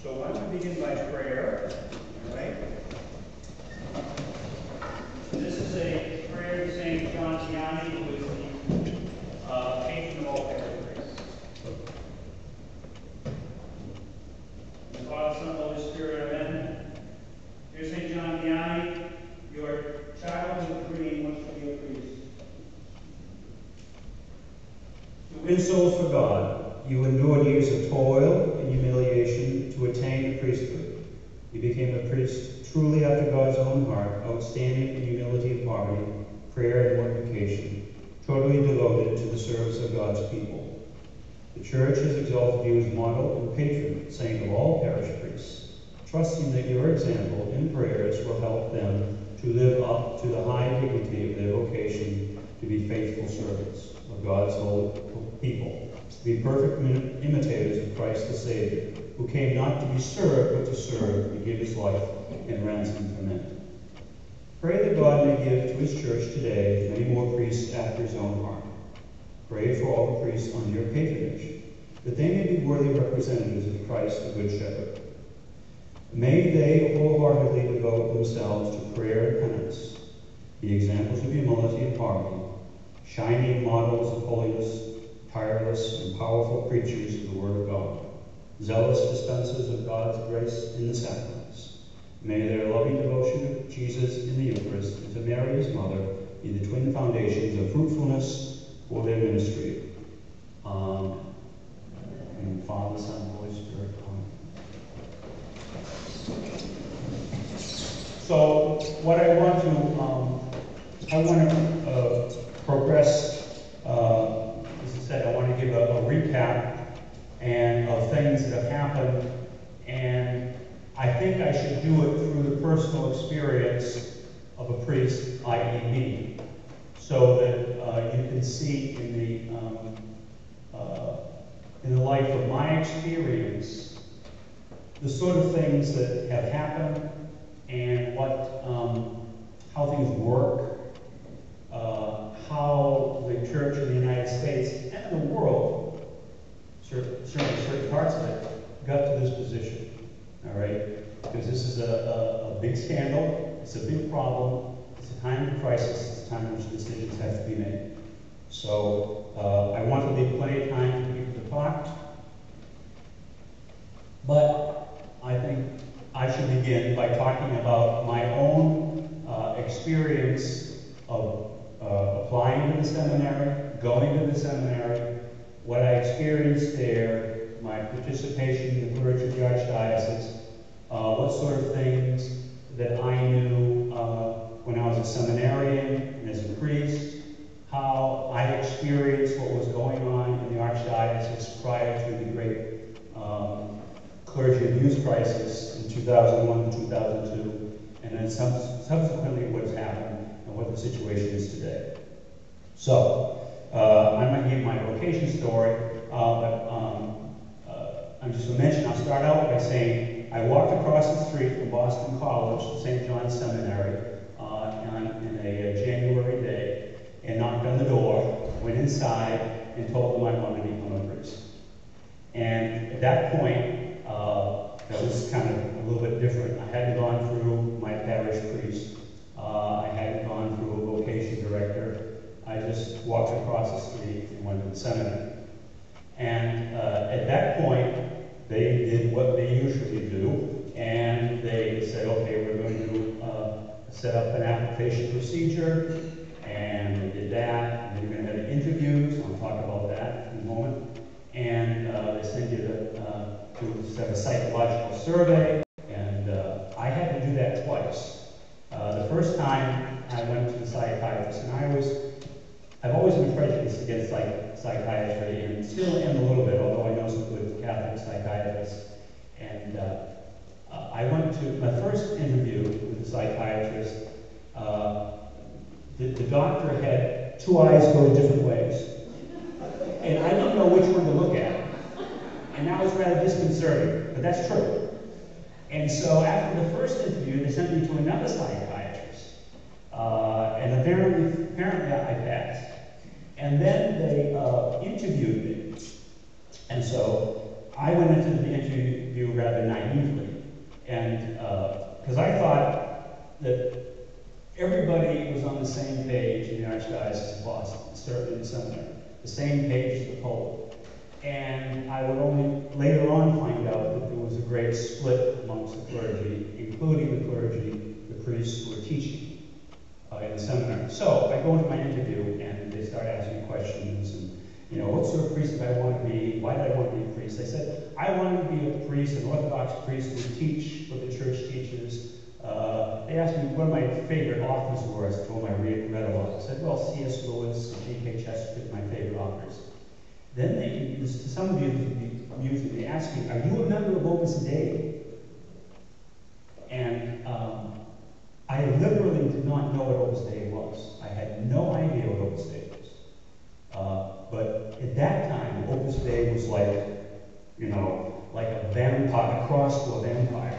So I'm going to begin by prayer, all right? This is a prayer to St. John Vianney, who is the patron of all parish priests. In the Father, Son, and Holy Spirit, amen. Dear St. John Vianney, your childhood dream was to be a priest. To win souls for God, you endured years of toil and humiliation to attain the priesthood. You became a priest truly after God's own heart, outstanding in humility and poverty, prayer and mortification, totally devoted to the service of God's people. The Church has exalted you as model and patron saint of all parish priests, trusting that your example and prayers will help them to live up to the high dignity of their vocation to be faithful servants of God's holy people, to be perfect imitators of Christ the Savior, who came not to be served, but to serve, and give his life in ransom for men. Pray that God may give to his church today many more priests after his own heart. Pray for all the priests under your patronage, that they may be worthy representatives of Christ, the Good Shepherd. May they wholeheartedly devote themselves to prayer and penance, be examples of humility and poverty, shining models of holiness, tireless and powerful preachers of the Word of God, zealous dispensers of God's grace in the sacraments. May their loving devotion to Jesus in the Eucharist and to Mary, his mother, be the twin foundations of fruitfulness for their ministry. Amen. In the Father, Son, and Holy Spirit. Amen. So, what I want to progress. As I said, I want to give a recap and of things that have happened, and I think I should do it through the personal experience of a priest, i.e. me, so that you can see in the life of my experience the sort of things that have happened and how things work, how the Church in the United States and the world, certainly certain parts of it, got to this position. All right? Because this is a big scandal, it's a big problem, it's a time of crisis, it's a time in which decisions have to be made. So I want to leave plenty of time for people to talk, but I think I should begin by talking about my own experience of applying to the seminary, going to the seminary, what I experienced there, my participation in the clergy of the Archdiocese, what sort of things that I knew when I was a seminarian and as a priest, how I experienced what was going on in the Archdiocese prior to the great clergy abuse crisis in 2001 to 2002, and then subsequently what has happened and what the situation is today. So, I'm going to give my vocation story, but I'm just going to mention, I'll start out by saying I walked across the street from Boston College to St. John's Seminary in a January day and knocked on the door, went inside, and told them I wanted to become a priest. And at that point, that was kind of a little bit different. I hadn't gone through my parish priest. I hadn't gone through a vocation director. I just walked across the street and went to the seminary. And at that point, they did what they usually do, and they said, okay, we're going to set up an application procedure, and they did that, and then you're going to have interviews. I'll talk about that in a moment. And they send you to have a psychological survey, and I had to do that twice. The first time I went to the psychiatrist, and I've always been prejudiced against psychiatry, and still am a little bit, although I know some good Catholic psychiatrists. And I went to my first interview with the psychiatrist. The doctor had two eyes going different ways, and I didn't know which one to look at. And that was rather disconcerting, but that's true. And so after the first interview, they sent me to another psychiatrist. And apparently I passed. And then they interviewed me. And so I went into the interview rather naive. was on the same page in the Archdiocese of Boston, certainly in the seminary, the same page as the Pope. And I would only later on find out that there was a great split amongst the clergy, including the clergy, the priests who were teaching in the seminary. So I go into my interview, and they start asking me questions, and what sort of priest did I want to be? Why did I want to be a priest? I said, I wanted to be a priest, an Orthodox priest, who would teach what the church teaches. They asked me what my favorite authors were. I told them I read a lot. I said, well, C.S. Lewis and G.K. Chesterton, my favorite authors. Then to some of you, they asked me, are you a member of Opus Dei? And I literally did not know what Opus Dei was. I had no idea what Opus Dei was. But at that time, Opus Dei was like a vampire, a cross to a vampire,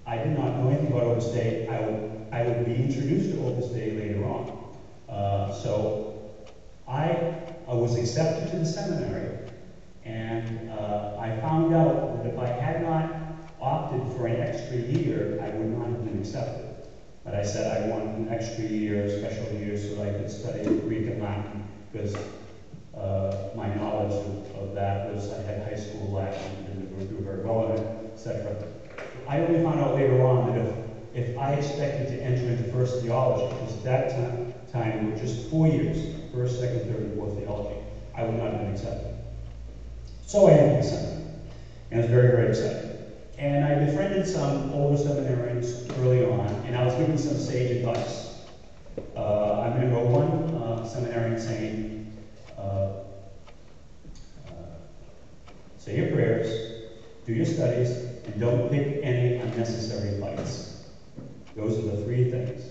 I did not know anything about Opus Dei. I would be introduced to Opus Dei later on. So I was accepted to the seminary, and I found out that if I had not opted for an extra year, I would not have been accepted. But I said I wanted an extra year, special year, so that I could study Greek and Latin, because my knowledge of that was I had high school Latin and didn't do very well in it, etc. I only found out later on that if I expected to enter into first theology, because at that time it was just 4 years, first, second, third, and fourth theology, I would not have been accepted. So I entered the seminary, and I was very, very excited. And I befriended some older seminarians early on, and I was given some sage advice. I remember one seminarian saying, say your prayers, do your studies, and don't pick any unnecessary fights. Those are the three things.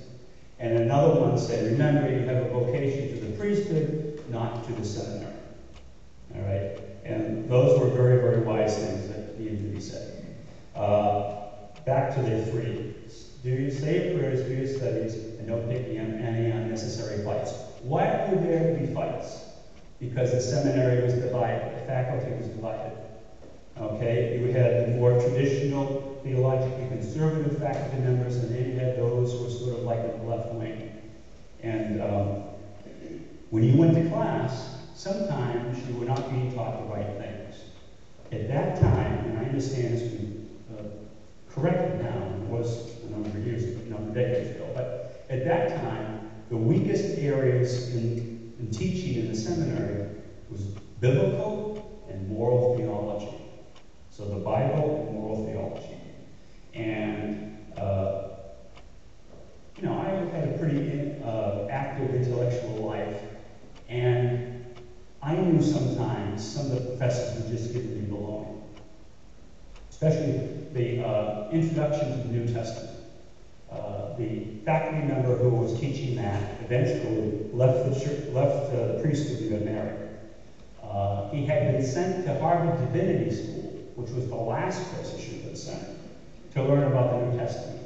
And another one said, remember, you have a vocation to the priesthood, not to the seminary. All right? And those were very, very wise things that needed to be said. Back to the three. Do you say your prayers, do your studies, and don't pick any unnecessary fights. Why were there to be fights? Because the seminary was divided, the faculty was divided. Okay, you had the more traditional, theologically conservative faculty members, and then you had those who were sort of like in the left wing. And when you went to class, sometimes you were not being taught the right things. At that time, and I understand this was corrected now, it was a number of years, a number of decades ago, but at that time, the weakest areas in teaching in the seminary was biblical and moral theology. So the Bible and moral theology. And, I had a pretty active intellectual life, and I knew sometimes some of the professors were just giving me baloney. Especially the introduction to the New Testament. The faculty member who was teaching that eventually left the priesthood to get married. He had been sent to Harvard Divinity School, which was the last place he should have been sent, to learn about the New Testament.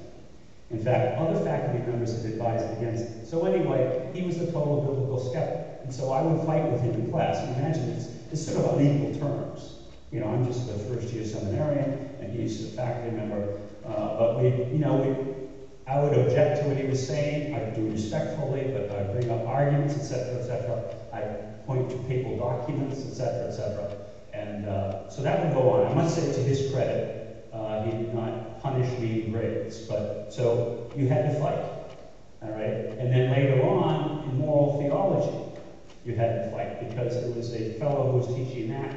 In fact, other faculty members had advised against it. So anyway, he was a total biblical skeptic. And so I would fight with him in class. And imagine it's sort of on equal terms. I'm just a first-year seminarian, and he's a faculty member. But I would object to what he was saying. I'd do it respectfully, but I'd bring up arguments, etc., etc. I'd point to papal documents, etc., etc. And so that would go on. I must say, to his credit, he did not punish me in grades. But so you had to fight, all right? And then later on, in moral theology, you had to fight because there was a fellow who was teaching that.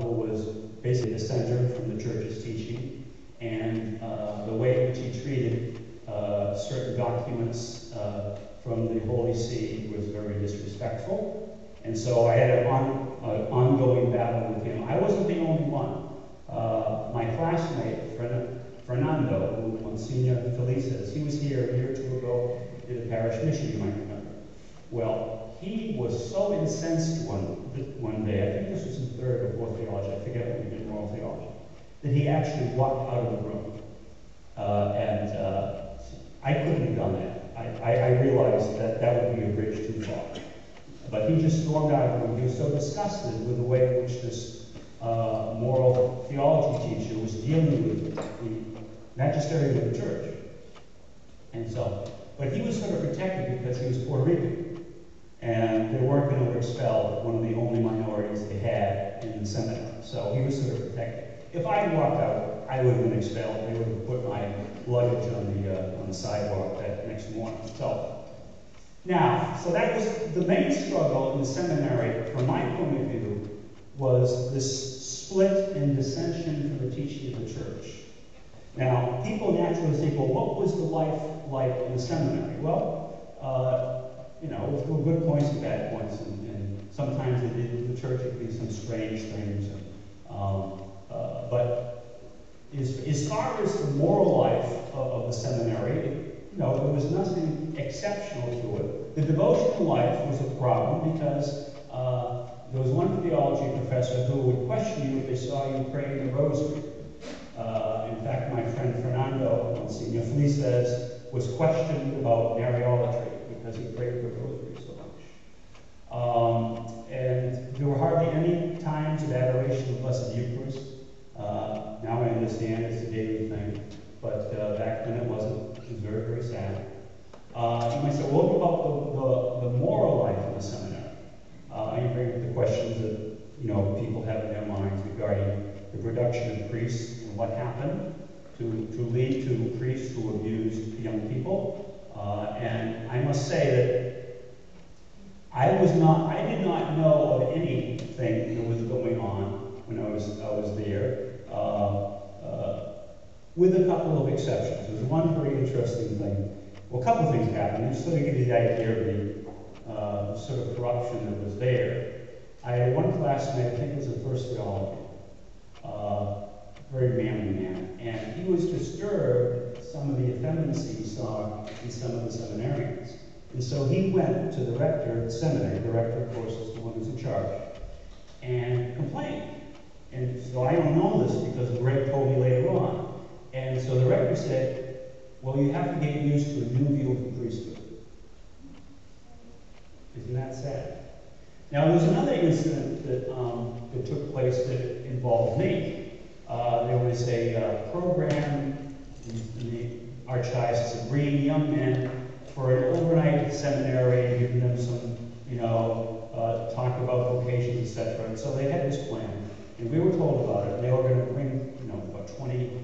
Who was basically dissented from the church's teaching, and the way in which he treated certain documents from the Holy See was very disrespectful. And so I had an ongoing battle with him. I wasn't the only one. My classmate, Fernando, who Monsignor Felices, he was here a year or two ago, did a parish mission, you might remember. Well, he was so incensed one day, I think this was in third or fourth theology, I forget what we did in moral theology, that he actually walked out of the room. I couldn't have done that. I realized that would be a bridge too far. But he just stormed out of the room. He was so disgusted with the way in which this moral theology teacher was dealing with the magisterium of the church. And so, but he was sort of protected because he was Puerto Rican. And they weren't going to expel one of the only minorities they had in the seminary. So he was sort of protected. If I had walked out, I would have been expelled. They would have put my luggage on the sidewalk that next morning. So now, so that was the main struggle in the seminary, from my point of view, was this split and dissension from the teaching of the church. Now, people naturally think, well, what was the life like in the seminary? Well, you know, there were good points and bad points, and sometimes the church would do some strange things. But as far as the moral life of the seminary, you know, there was nothing exceptional to it. The devotional life was a problem because there was one theology professor who would question you if they saw you praying the rosary. In fact, my friend Fernando, Monsignor Felices, was questioned about Mariolatry because he prayed the rosary so much. And there were hardly any times of adoration of Blessed Eucharist. Now I understand it's a daily thing, but back then it wasn't. It was very, very sad. You might say, well, what about the moral life in the seminary? You bring up the questions that, you know, people have in their minds regarding the production of priests and what happened to lead to priests who abused young people. And I must say that I did not know of anything that was going on when I was there, with a couple of exceptions. There was one very interesting thing. Well, a couple of things happened. Just sort of give you the idea of the sort of corruption that was there. I had one classmate, I think it was the first theology, very manly man, and he was disturbed at some of the effeminacy he saw in some of the seminarians. And so he went to the rector of the seminary. The rector, of course, is the one who's in charge, and complained. And so I don't know this because Greg told me later on. And so the rector said, well, you have to get used to a new view of the priesthood. Isn't that sad? Now, there was another incident that took place that involved me. There was a program in the Archdiocese of Green, young men, for an overnight seminary, giving them some, you know, talk about vocations, etc. And so they had this plan, and we were told about it. And they were going to bring, you know, about 20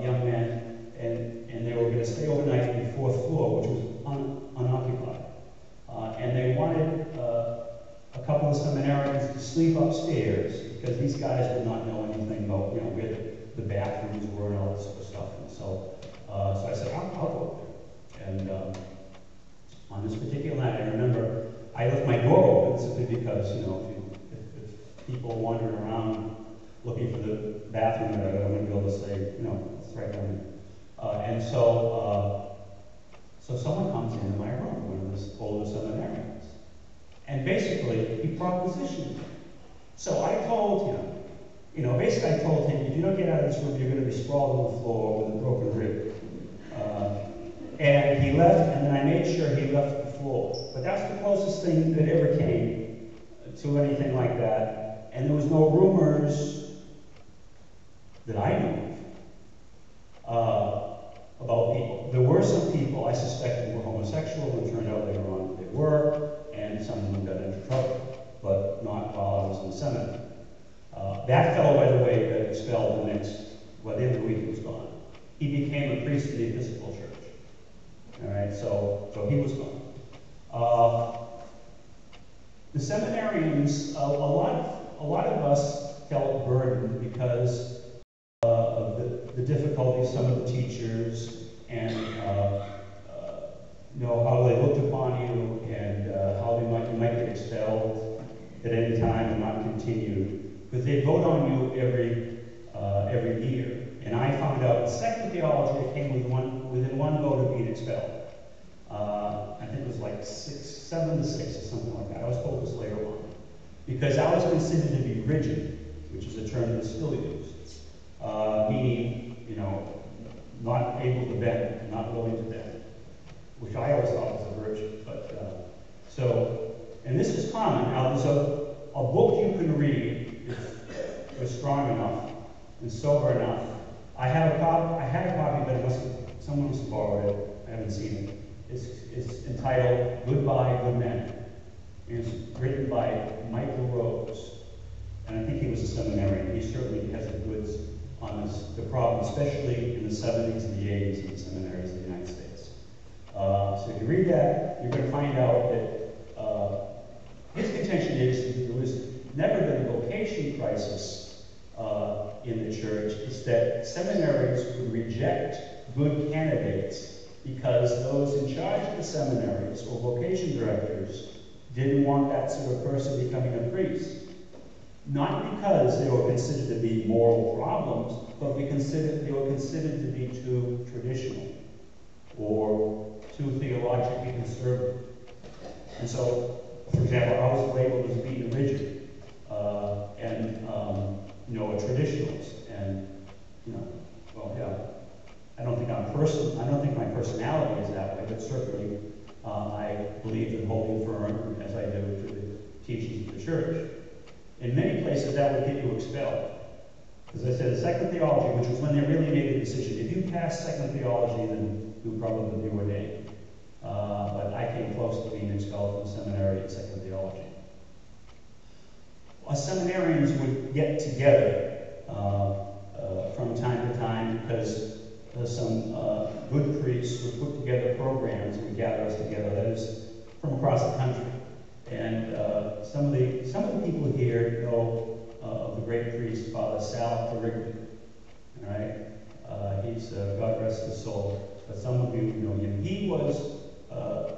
young men, and they were going to stay overnight on the 4th floor, which was unoccupied. And they wanted a couple of seminarians to sleep upstairs because these guys did not know anything about, you know, where the bathrooms were and all that sort of stuff. And so, so I said, I'll go there. And on this particular night, I remember I left my door open simply because, you know, if people wandering around looking for the bathroom, I wouldn't be able to say, you know, it's right down there. And so, so someone comes into my room, one of the older seminarians. And basically, he propositioned me. So I told him, you know, basically I told him, if you don't get out of this room, you're going to be sprawled on the floor with a broken rib. And he left, and then I made sure he left the floor. But that's the closest thing that ever came to anything like that. And there was no rumors that I knew of about people. There were some people I suspected were homosexual, and it turned out later on they were, and some of them got into trouble, but not while I was in the seminary. That fellow, by the way, got expelled the next, well, the end of the week he was gone. He became a priest in the Episcopal Church. All right, so he was gone. The seminarians, a lot of us felt burdened because of the difficulties some of the teachers and you know, how they looked upon you and how you might get expelled at any time and not continue. Because they vote on you every year. And I found out in second theology, I came within one vote of being expelled. I think it was like 7 to 6 or something like that. I was told this later on. Because I was considered to be rigid, which is a term that's still used. Meaning, you know, not able to bend, not willing to bend, which I always thought was a virtue. But so, and this is common. Now, there's a book you can read if you're strong enough and sober enough. I had a copy, but someone must have borrowed it. haven't seen it. It's entitled Goodbye, Good Men. It's written by Michael Rose. And I think he was a seminarian. He certainly has the goods on the problem, especially in the 70s and the 80s in the seminaries of the United States. So if you read that, you're going to find out that his contention is that there was never been a vocation crisis in the church. It's that seminaries would reject good candidates because those in charge of the seminaries or vocation directors didn't want that sort of person becoming a priest. Not because they were considered to be moral problems, but they were considered to be too traditional or too theologically conservative. And so, for example, I was labeled as being rigid and a traditionalist. And I don't think my personality is that way, but certainly I believe in holding firm, as I do, to the teachings of the church. In many places, that would get you expelled. As I said, second theology, which was when they really made the decision. If you passed second theology, then you'll probably be ordained. But I came close to being expelled from the seminary in second theology. Seminarians would get together from time to time because some good priests would put together programs and would gather us together. That is from across the country. And some of the people here know of the great priest, Father Sal Ferrigno. All right, he's God rest his soul. But some of you know him. He was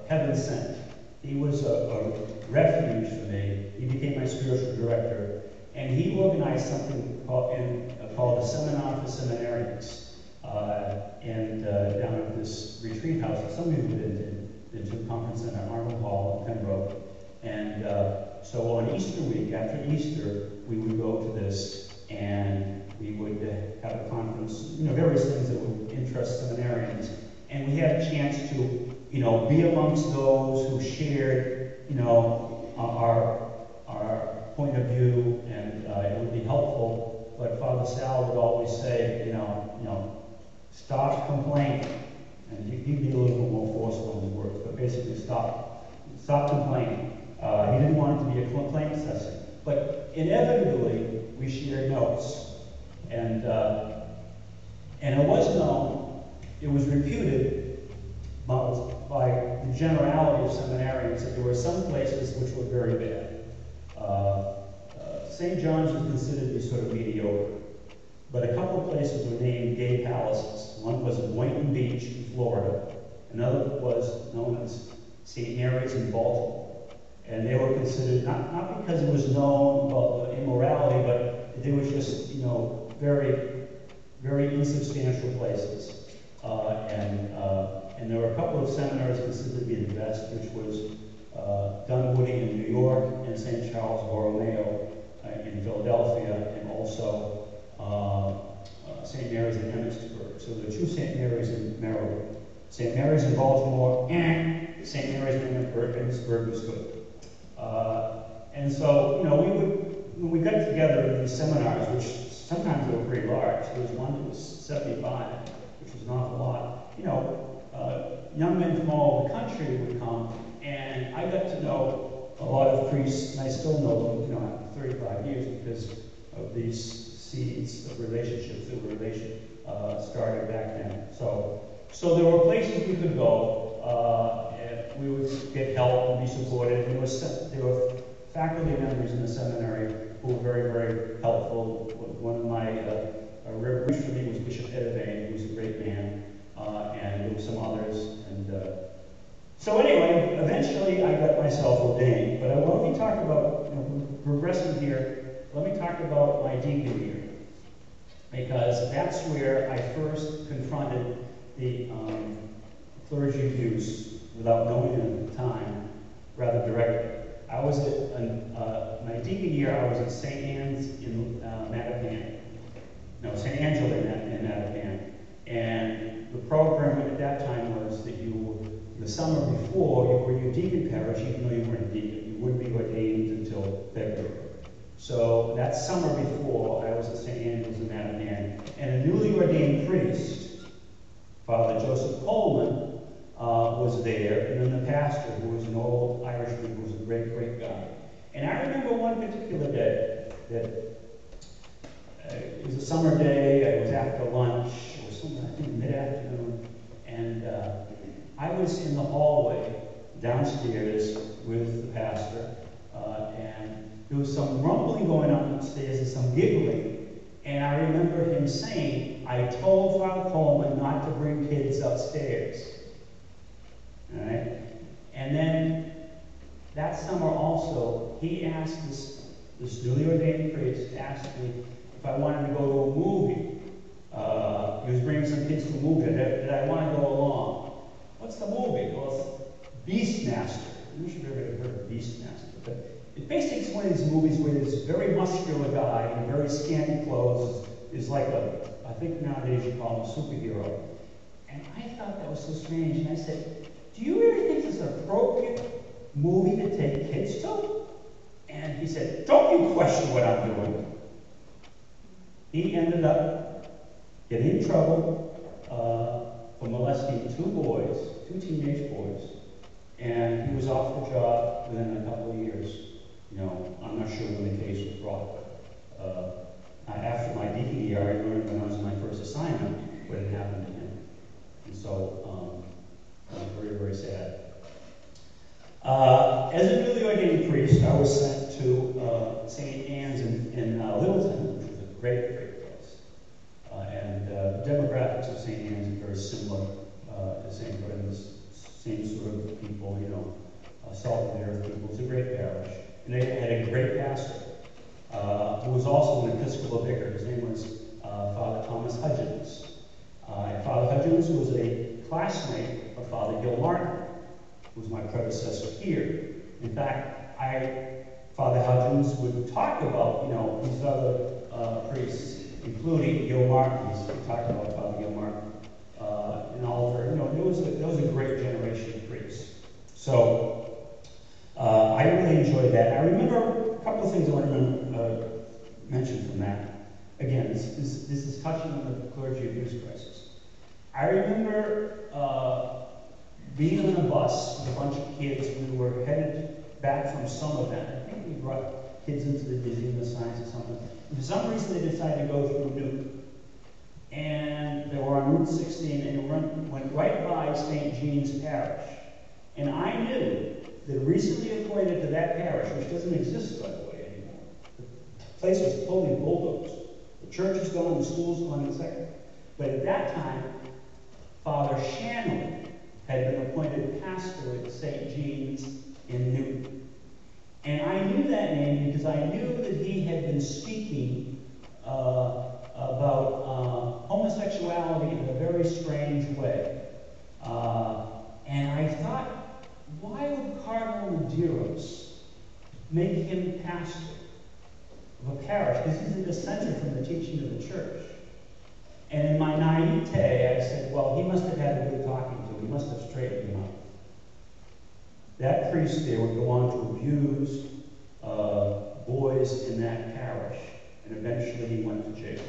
heaven sent. He was a refuge for me. He became my spiritual director, and he organized something called the Seminar for Seminarians, down at this retreat house that some of you have been to Conference Center, Arnold Hall in Pembroke. And so on Easter week, after Easter, we would go to this, and we would have a conference, various things that would interest seminarians. And we had a chance to, be amongst those who shared, our point of view, and it would be helpful. But Father Sal would always say, stop complaining. And he'd be a little bit more forceful in his words, but basically stop complaining. He didn't want it to be a complaint session. But inevitably, we shared notes. And it was known, it was reputed by the generality of seminarians that there were some places which were very bad. St. John's was considered to be sort of mediocre. But a couple of places were named gay palaces. One was in Boynton Beach in Florida. Another was known as St. Mary's in Baltimore. And they were considered, not because it was known about immorality, but they were just, very, very insubstantial places. And there were a couple of seminaries considered to be the best, which was Dunwoody in New York and St. Charles Borromeo in Philadelphia, and also St. Mary's in Emmitsburg. So there are two St. Mary's in Maryland. St. Mary's in Baltimore and St. Mary's in Emmitsburg was good. And so, when we got together in these seminars, which sometimes they were pretty large. There was one that was 75, which was an awful lot. Young men from all over the country would come, and I got to know a lot of priests, and I still know them, after 35 years, because of these seeds of relationships that were started back then. So there were places we could go, and we would get help and be supported. And there were faculty members in the seminary who were very, very helpful. One of my reverends for me was Bishop Edivane, who was a great man, and there were some others. So anyway, eventually I got myself ordained. But let me talk about, progressing here, let me talk about my deacon year. Because that's where I first confronted the clergy abuse, without knowing it at the time, rather directly. I was at, my deacon year, I was at St. Anne's in Mattapan. No, St. Angela in Mattapan. And the program at that time was that the summer before, you were your deacon parish, even though you weren't a deacon. You wouldn't be ordained until February. So that summer before, I was at St. Andrew's in Mattapan, and a newly ordained priest, Father Joseph Coleman, was there, and then the pastor, who was an old Irishman, who was a great, great guy. And I remember one particular day that it was a summer day, it was after lunch, or something, I think mid-afternoon, and I was in the hallway downstairs with the pastor, and there was some rumbling going on upstairs and some giggling, and I remember him saying, I told Father Coleman not to bring kids upstairs. All right? And then that summer also, he asked this newly ordained priest, asked me if I wanted to go to a movie. He was bringing some kids to a movie. Did I want to go along? What's the movie? Well, it's Beastmaster. I'm not sure if you've ever heard of Beastmaster, but it basically is one of these movies where this very muscular guy in very scanty clothes is like I think nowadays you call him a superhero. And I thought that was so strange, and I said, do you really think this is an appropriate movie to take kids to? And he said, don't you question what I'm doing. He ended up getting in trouble for molesting two teenage boys, and he was off the job within a couple of years. You know, I'm not sure when the case was brought, but after my deacon year, I learned when I was in my first assignment what had happened to him. And so, it was very, very sad. As a newly ordained priest, I was sent to St. Anne's in Littleton, which was a great, great place. And the demographics of St. Anne's are very similar to St. Brendan's, same sort of people, you know, salt and earth people. It's a great parish. And they had a great pastor who was also an Episcopal vicar. His name was Father Thomas Hudgens. And Father Hudgens was a classmate of Father Gil Martin, who was my predecessor here. In fact, Father Hudgens would talk about, you know, these other priests, including Gil Martin. He talked about Father Gil Martin and Oliver. You know, it was a great generation of priests. So I really enjoyed that. I remember a couple of things I want to mention from that. Again, this is touching on the clergy abuse crisis. I remember being on a bus with a bunch of kids. We were headed back from some event. I think we brought kids into the Museum of Science or something. And for some reason, they decided to go through Newton. And they were on Route 16, and went right by St. Jean's Parish. And I knew that recently appointed to that parish, which doesn't exist, by the way, anymore. The place was totally bulldozed. The church is gone, the school's gone, etc. But at that time, Father Shanley had been appointed pastor at St. Jean's in Newton. And I knew that name because I knew that he had been speaking about homosexuality in a very strange way. And I thought, why would Cardinal Medeiros make him pastor of a parish? Because he's a dissenter from the teaching of the church. And in my naivete, I said, well, he must have had a good talking to. He must have straightened him out. That priest there would go on to abuse boys in that parish, and eventually he went to jail.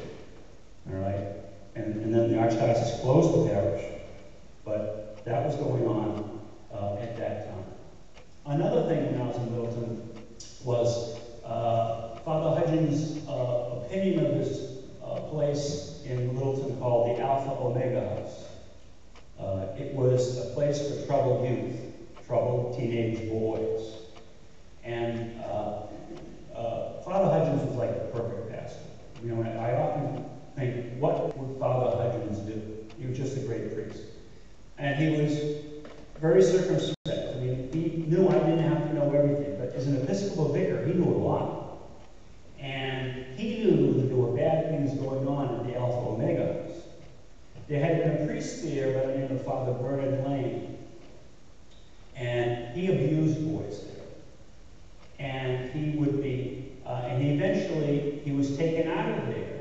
All right? And then the archdiocese closed the parish, but that was going on at that time. Another thing when I was in Littleton was Father Hudgens' opinion of this place in Littleton called the Alpha Omega House. It was a place for troubled youth, troubled teenage boys. And Father Hudgens was like the perfect pastor. You know, I often think, what would Father Hudgens do? He was just a great priest. And he was very circumspect. I mean, he knew I didn't have to know everything, but as an Episcopal vicar, he knew a lot. And he knew that there were bad things going on at the Alpha Omega House. There had been a priest there by the name of Father Bernard Lane, and he abused boys there. And he would be, and eventually he was taken out of there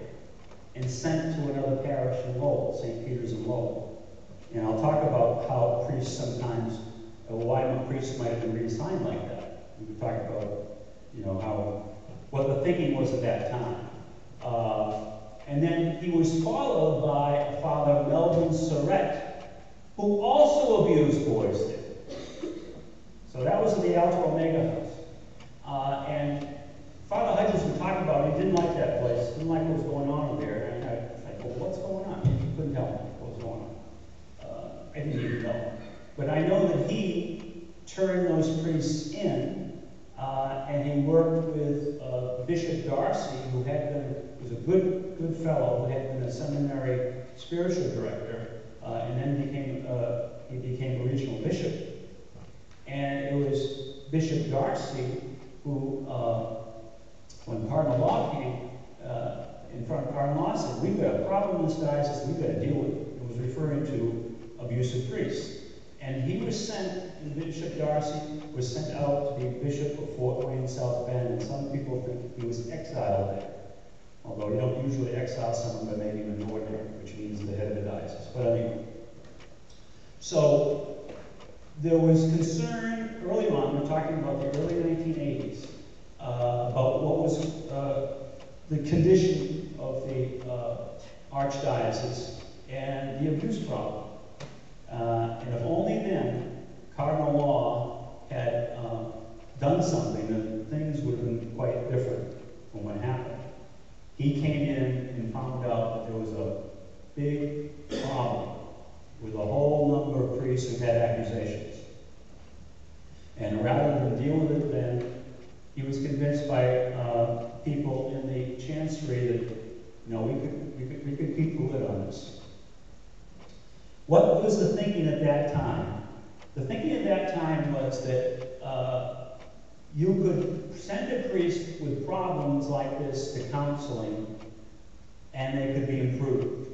and sent to another parish in Lowell, St. Peter's in Lowell. And I'll talk about how priests sometimes, why a priest might have been reassigned like that. We could talk about, you know, what the thinking was at that time. And then he was followed by Father Melvin Surratt, who also abused boys there. So that was the Alpha Omega house. And Father Hudgens would talk about it. He didn't like that place, didn't like what was going on over there. And I was like, well, what's going on? He couldn't tell me what was going on. I didn't even know. But I know that he turned those priests in, and he worked with Bishop Darcy, who was a good fellow, who had been a seminary spiritual director, and then he became a regional bishop. And it was Bishop Darcy who, when Cardinal Law came in front of Cardinal Law, said, we've got a problem in this diocese, we've got to deal with it. It was referring to abusive priests. And he was sent, Bishop Darcy was sent out to be bishop of Fort Wayne, South Bend, and some people think he was exiled there. Although you don't usually exile someone by making them an ordinary, which means the head of the diocese. But anyway. So there was concern early on, we're talking about the early 1980s, about what was the condition of the archdiocese and the abuse problem. And if only then Cardinal Law had done something, then things would have been quite different from what happened. He came in and found out that there was a big problem with a whole number of priests who had accusations. And rather than deal with it then, he was convinced by people in the chancery that, we could keep the lid on this. What was the thinking at that time? The thinking at that time was that you could send a priest with problems like this to counseling, and they could be improved,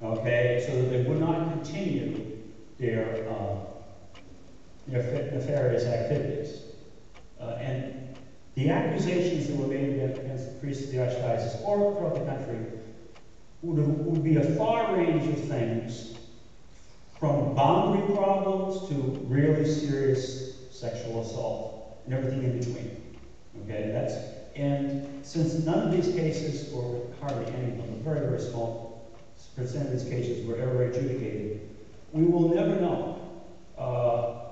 okay, so that they would not continue their nefarious activities. And the accusations that were made against the priests of the Archdiocese or throughout the country would be a far range of things, from boundary problems to really serious sexual assault and everything in between. Okay, and since none of these cases, or hardly any of them, a very, very small percent of these cases were ever adjudicated, we will never know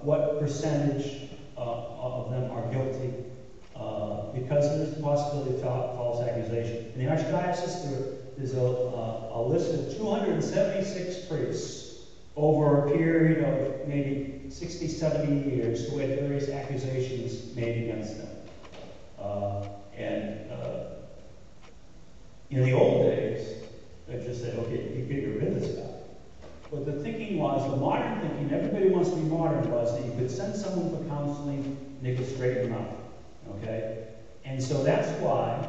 what percentage of them are guilty because there's the possibility of false accusation. In the Archdiocese, there's a list of 276 priests over a period of maybe 60, 70 years who had various accusations made against them. In the old days, they just said, okay, you get rid of this guy. But the thinking was, the modern thinking, everybody wants to be modern, was that you could send someone for counseling and they could straighten them out. Okay? And so that's why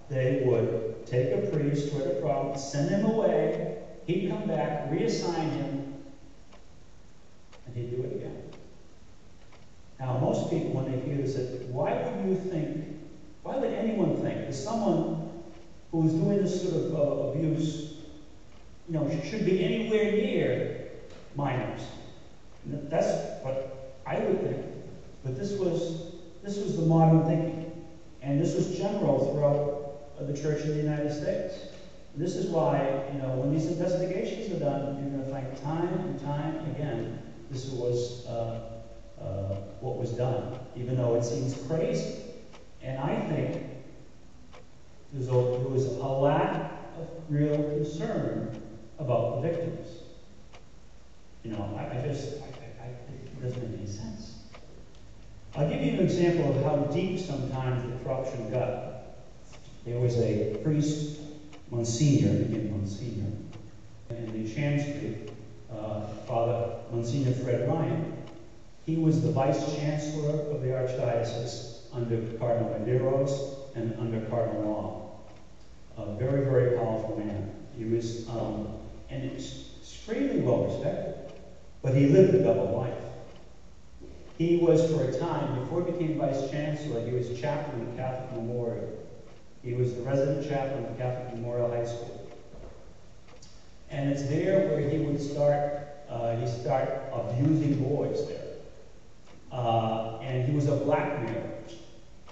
they would take a priest who had a problem, send him away, he'd come back, reassign him, and he'd do it again. Now, most people, when they hear this, say, why would anyone think that someone who's doing this sort of abuse, should be anywhere near minors? And that's what I would think. But this was the modern thinking. And this was general throughout the Church in the United States. And this is why, when these investigations are done, you're going to find time and time again, this was what was done, even though it seems crazy. And I think there was a lack of real concern about the victims. It doesn't make any sense. I'll give you an example of how deep sometimes the corruption got. There was a priest, Monsignor, in the chancery, Father Monsignor Fred Ryan. He was the vice chancellor of the Archdiocese under Cardinal Medeiros and under Cardinal Law. A very, very powerful man. He was, and extremely well respected, but he lived a double life. He was, for a time, before he became vice chancellor, he was chaplain at Catholic Memorial. He was the resident chaplain at Catholic Memorial High School. And it's there where he would start abusing boys there. And he was a blackmailer.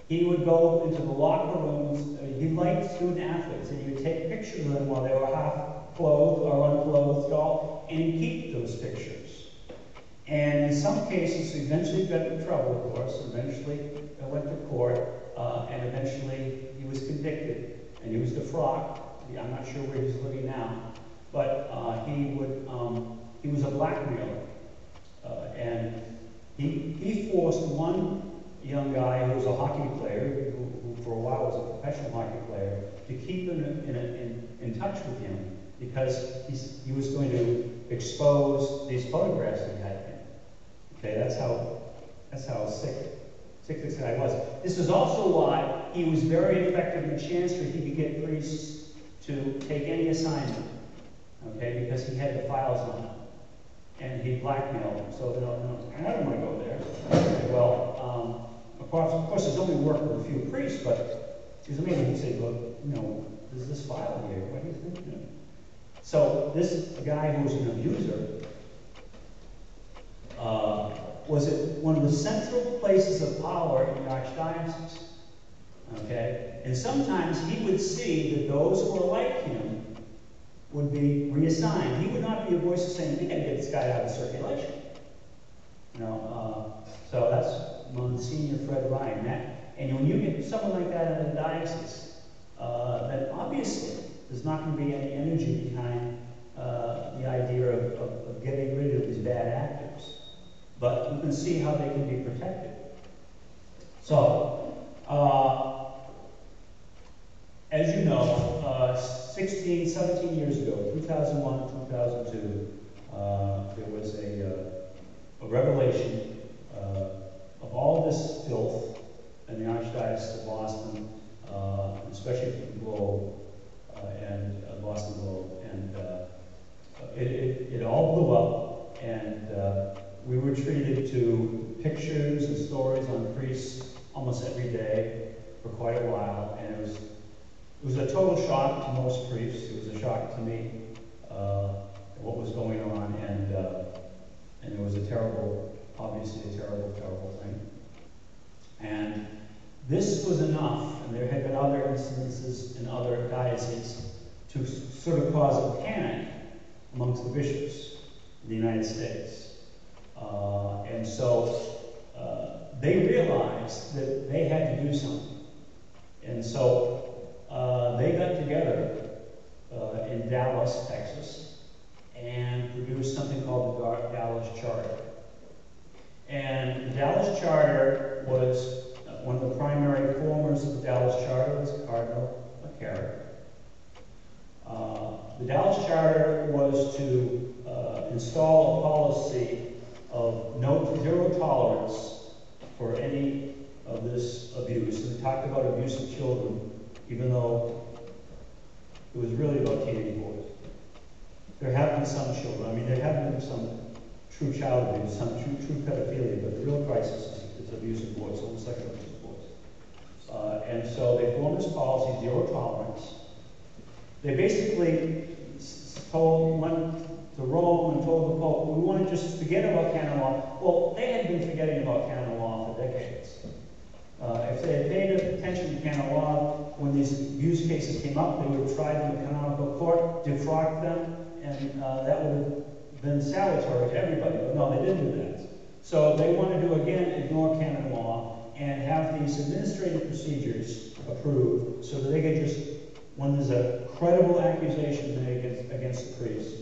He would go into the locker rooms. He liked student athletes, and he would take pictures of them while they were half clothed or unclothed, and he'd keep those pictures. And in some cases, eventually got in trouble, of course, eventually went to court, and eventually he was convicted, and he was defrocked. I'm not sure where he's living now, but he was a blackmailer, and he forced one young guy who was a hockey player, who for a while was a professional hockey player, to keep him in touch with him, because he was going to expose these photographs that he had of him. Okay, that's how sick this guy was. This is also why he was very effective in Chancery. He could get priests to take any assignment, okay, because he had the files on him. And he blackmailed them. So they don't know, I don't want to go there. Well, of course, there's only work with a few priests, but it's amazing. He'd say, well, there's this file here. What do you think? So this guy who was an abuser was at one of the central places of power in the archdiocese. Okay? And sometimes he would see that those who were like him would be reassigned. He would not be a voice of saying, we got to get this guy out of circulation. So that's Monsignor Fred Ryan. And when you get someone like that in a diocese, then obviously there's not going to be any energy behind the idea of getting rid of these bad actors. But you can see how they can be protected. So, as you know, 16, 17 years ago, 2001, 2002, there was a revelation of all this filth in the Archdiocese of Boston, especially from the Globe and Boston Globe, and it all blew up, and we were treated to pictures and stories on priests almost every day for quite a while, and it was a total shock to most priests. It was a shock to me, what was going on, and it was obviously a terrible thing. And this was enough, and there had been other instances in other dioceses, to sort of cause a panic amongst the bishops in the United States. And so they realized that they had to do something. And so they got together in Dallas, Texas, and produced something called the Dallas Charter. And the Dallas Charter was, one of the primary formers of the Dallas Charter was Cardinal McCarrick. The Dallas Charter was to install a policy of zero tolerance for any of this abuse. And we talked about abuse of children, even though it was really about teenage boys. There have been some children. There have been some true child abuse, some true pedophilia, but the real crisis is abuse of boys, homosexual abuse of boys. And so they formed this policy, zero tolerance. They basically went to Rome and told the Pope, we want to just forget about canon law. Well, they had been forgetting about canon law for decades. If they had paid attention to canon law, when these abuse cases came up, they would have tried them in canonical court, defrocked them, and that would have been salutary to everybody. But no, they didn't do that. So they wanted to, again, ignore canon law and have these administrative procedures approved so that they could just, when there's a credible accusation made against the priest,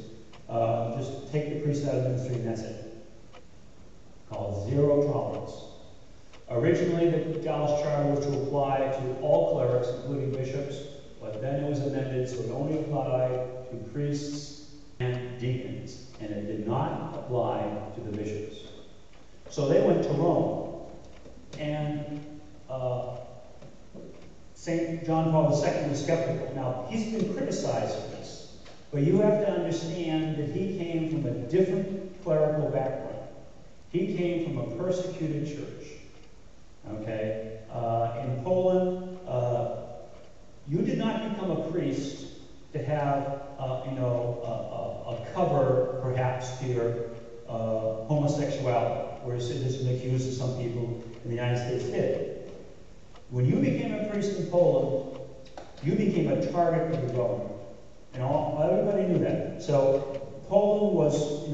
just take the priest out of the ministry and that's it. Called zero tolerance. Originally, the Dallas Charter was to apply to all clerics, including bishops, but then it was amended so it only applied to priests and deacons, and it did not apply to the bishops. So they went to Rome, and St. John Paul II was skeptical. Now, he's been criticized for this, but you have to understand that he came from a different clerical background. He came from a persecuted church. Okay? In Poland, you did not become a priest to have, a cover, perhaps, to your homosexuality, whereas it has been accused of some people in the United States did. When you became a priest in Poland, you became a target of the government. And everybody knew that. So Poland was,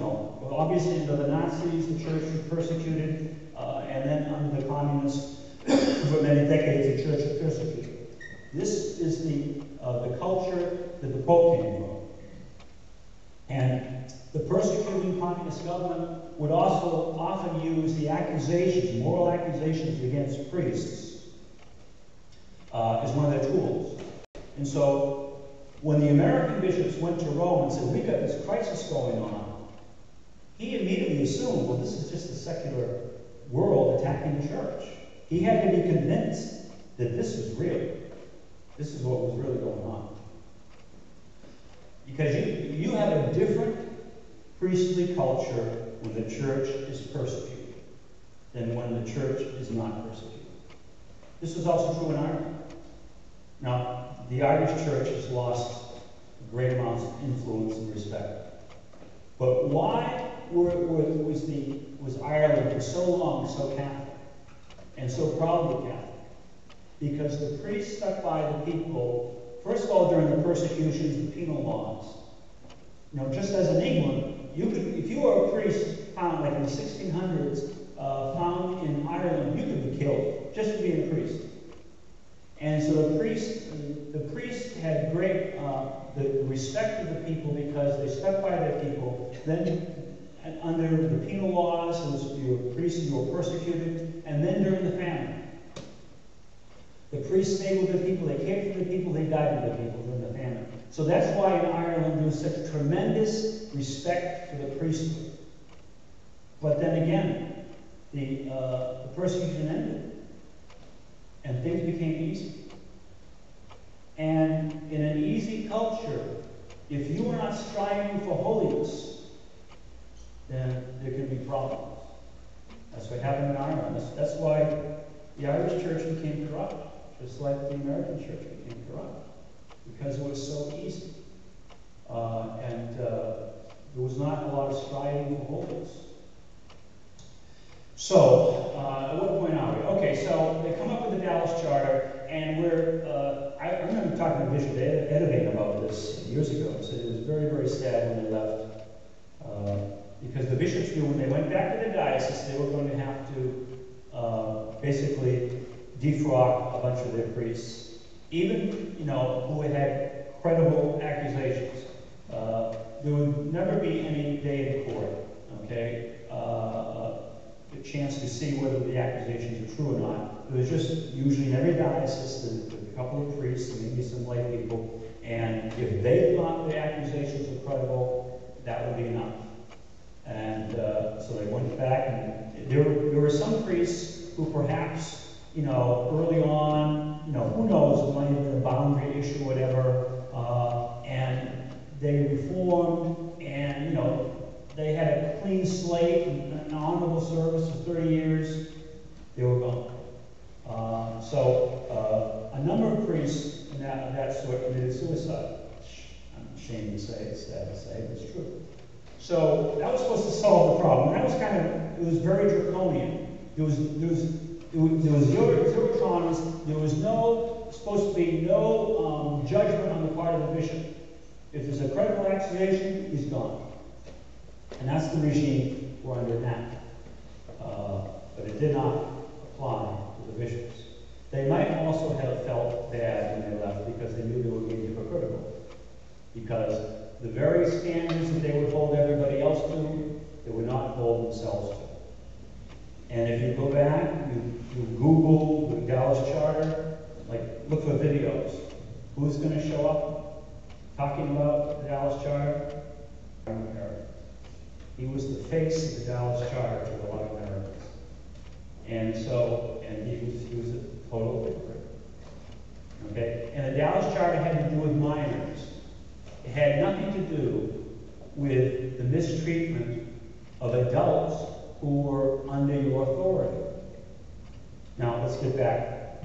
obviously under the Nazis, the church was persecuted, and then under the communists, for many decades, the church was persecuted. This is the culture that the Pope came from. And the persecuting communist government would also often use the accusations, moral accusations against priests, as one of their tools. And so, when the American bishops went to Rome and said, we've got this crisis going on, he immediately assumed, well, this is just the secular world attacking the church. He had to be convinced that this was real. This is what was really going on. Because you have a different priestly culture when the church is persecuted than when the church is not persecuted. This was also true in Ireland. Now, the Irish church has lost great amounts of influence and respect. But why was Ireland for so long so Catholic and so proudly Catholic? Because the priests stuck by the people, first of all, during the persecutions, the penal laws. You know, just as in England, you could, if you were a priest found, like in the 1600s, found in Ireland, you could be killed just for being a priest. And so the priest had great the respect of the people because they stuck by their people. Then, under the penal laws, you were a priest and you were persecuted. And then during the famine, the priests stayed with the people, they cared for the people, they died with the people during the famine. So that's why in Ireland there was such tremendous respect for the priesthood. But then again, the persecution ended, and things became easy. And in an easy culture, if you are not striving for holiness, then there can be problems. That's what happened in Ireland. That's why the Irish church became corrupt, just like the American church became corrupt, because it was so easy. And there was not a lot of striving for holiness. So, at what point are we? Okay, so they come up with the Dallas Charter, and I remember talking to Bishop Edevane about this years ago. He said it was very, very sad when they left, because the bishops knew when they went back to their diocese, they were going to have to basically defrock a bunch of their priests, even, who had credible accusations. There would never be any day in court, okay? A chance to see whether the accusations are true or not. There was just usually in every diocese a couple of priests and maybe some lay people, and if they thought the accusations were credible, that would be enough. And so they went back, and there were some priests who perhaps, early on, who knows, might have been a boundary issue or whatever, and they reformed, and, they had a clean slate and an honorable service for 30 years. They were gone. So a number of priests of that sort committed suicide. I'm ashamed to say, it's sad to say, but it's true. So that was supposed to solve the problem. That was it was very draconian. There was zero tolerance. There was supposed to be no judgment on the part of the bishop. If there's a credible accusation, he's gone. And that's the regime we're under now. But it did not apply to the bishops. They might also have felt bad when they left because they knew they were being hypocritical. Because the very standards that they would hold everybody else to, they would not hold themselves to. And if you go back, you Google the Dallas Charter, look for videos. Who's going to show up talking about the Dallas Charter? He was the face of the Dallas Charter to a lot of Americans. And he was a total hypocrite. Okay? And the Dallas Charter had to do with minors. It had nothing to do with the mistreatment of adults who were under your authority. Now, let's get back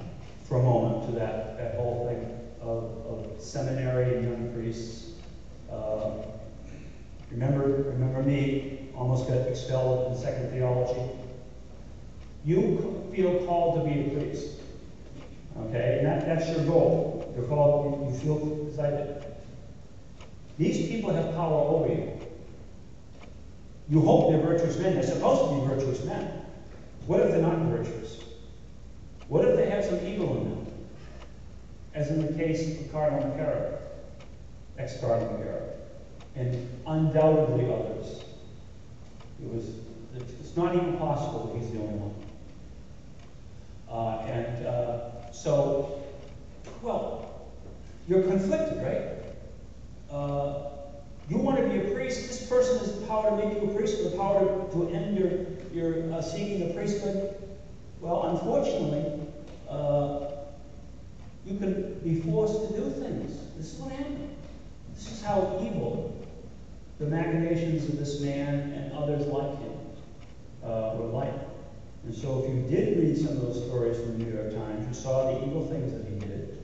for a moment to that whole thing of seminary and young priests. Remember me, almost got expelled in second theology. You feel called to be a priest. Okay? And that's your goal. You're called, you feel as I did. These people have power over you. You hope they're virtuous men. They're supposed to be virtuous men. What if they're not virtuous? What if they have some evil in them? As in the case of Cardinal McCarrick, ex-Cardinal McCarrick, and undoubtedly others. It's not even possible that he's the only one. So, well, you're conflicted, right? You want to be a priest. This person has the power to make you a priest, or the power to end your seeking the priesthood. Well, unfortunately, you can be forced to do things. This is what happened. This is how evil the machinations of this man and others like him were like. And so if you did read some of those stories from the New York Times, you saw the evil things that he did.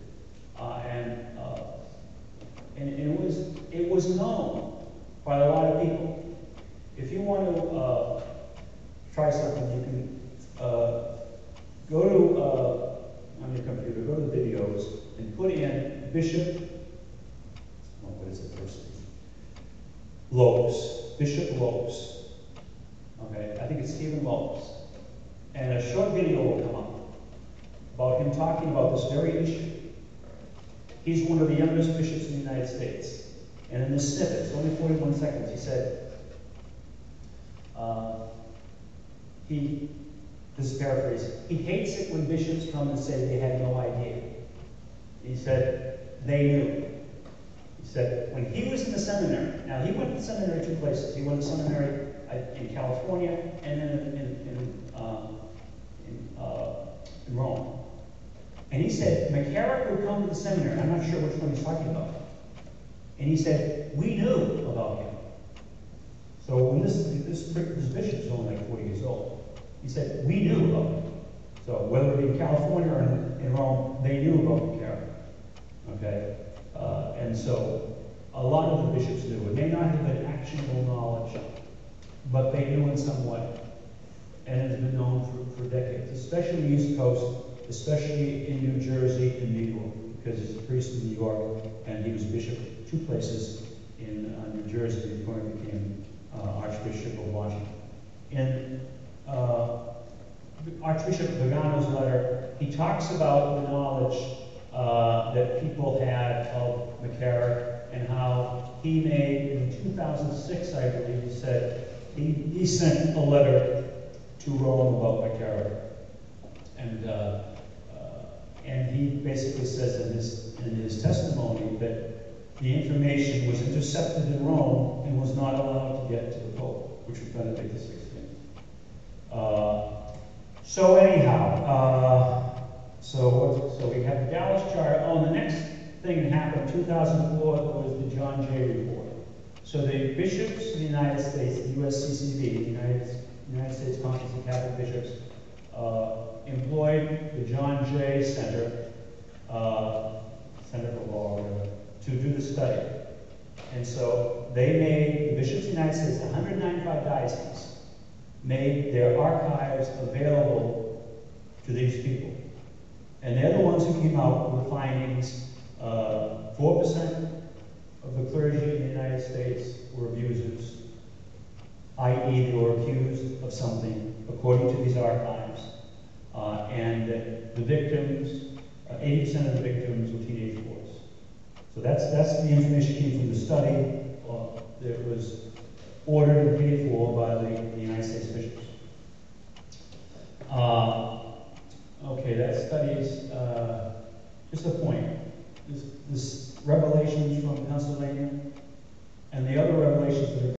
And it was known by a lot of people. If you want to try something, you can go to, on your computer, go to videos and put in Bishop, what is the first name? Lopes, Bishop Lopes. Okay, I think it's Stephen Lopes. And a short video will come up about him talking about this very issue. He's one of the youngest bishops in the United States. And in this snippet, it's only 41 seconds, he said, this is paraphrasing, he hates it when bishops come and say they had no idea. He said, they knew. He said, when he was in the seminary, now he went to seminary two places. He went to seminary in California and then in Rome. And he said, McCarrick would come to the seminary. I'm not sure which one he's talking about. And he said, we knew about him. So when this bishop is only like 40 years old, he said, we knew about him. So whether it be in California or in Rome, they knew about McCarrick. Okay? And so a lot of the bishops knew. It may not have been actionable knowledge, but they knew in some way. And it has been known for decades, especially the East Coast, especially in New Jersey and New York, because he's a priest in New York, and he was bishop two places in New Jersey before he became Archbishop of Washington. In Archbishop Vigano's letter, he talks about the knowledge that people had of McCarrick and how he made, in 2006, I believe, he said, he sent a letter to Rome about McCarrick. And he basically says in his testimony that the information was intercepted in Rome and was not allowed to get to the Pope, which was Benedict XVI. So anyhow, so we have the Dallas Charter. Oh, and the next thing that happened in 2004 was the John Jay Report. So the bishops of the United States, the USCCB, the United States Conference of Catholic Bishops, employed the John Jay Center, Center for Law, or whatever, to do the study. And so they made, the bishops of the United States, 195 dioceses, made their archives available to these people. And they're the ones who came out with findings. 4% of the clergy in the United States were abusers, i.e. they were accused of something, according to these archives. And the victims, 80% of the victims were teenage boys. So that's the information came from the study that was ordered and paid for by the United States bishops. Okay, that study is just a point. This revelations from Pennsylvania and the other revelations that are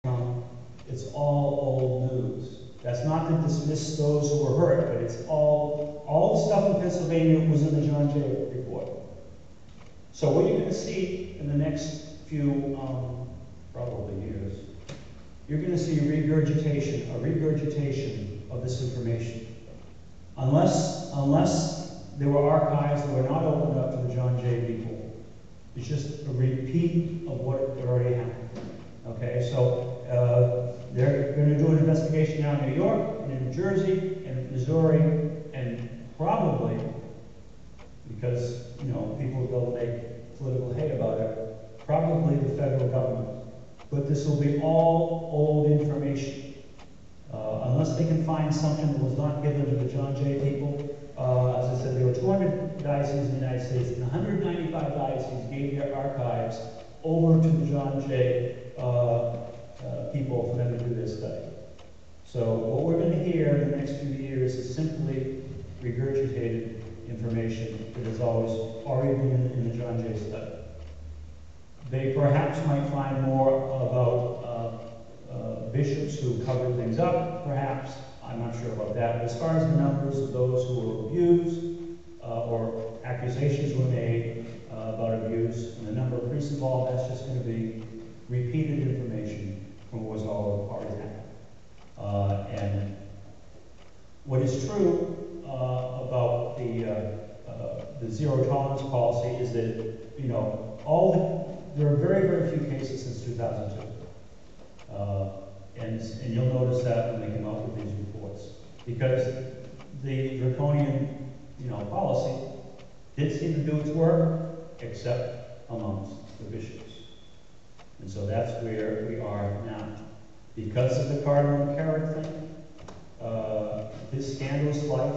coming, it's all old news. That's not to dismiss those who were hurt, but it's all the stuff in Pennsylvania was in the John Jay Report. So what you're going to see in the next few, probably years, you're going to see a regurgitation of this information. Unless there were archives that were not opened up to the John Jay people. It's just a repeat of what already happened. Okay, so they're going to do an investigation now in New York, and in New Jersey, and Missouri, and probably, because, people will make political hay about it, probably the federal government but this will be all old information. Unless they can find something that was not given to the John Jay people. As I said, there were 200 dioceses in the United States, and 195 dioceses gave their archives over to the John Jay people for them to do their study. So what we're going to hear in the next few years is simply regurgitated information that has always already been in the John Jay study. They perhaps might find more about bishops who covered things up, perhaps. I'm not sure about that. But as far as the numbers of those who were abused or accusations were made about abuse and the number of priests involved, that's just going to be repeated information from what was already happened. And what is true about the zero tolerance policy is that, you know, there are very, very few cases since 2002. And you'll notice that when they come out with these reports. Because the draconian, policy did seem to do its work, except amongst the bishops. And so that's where we are now. Because of the Cardinal McCarrick thing, his scandalous life,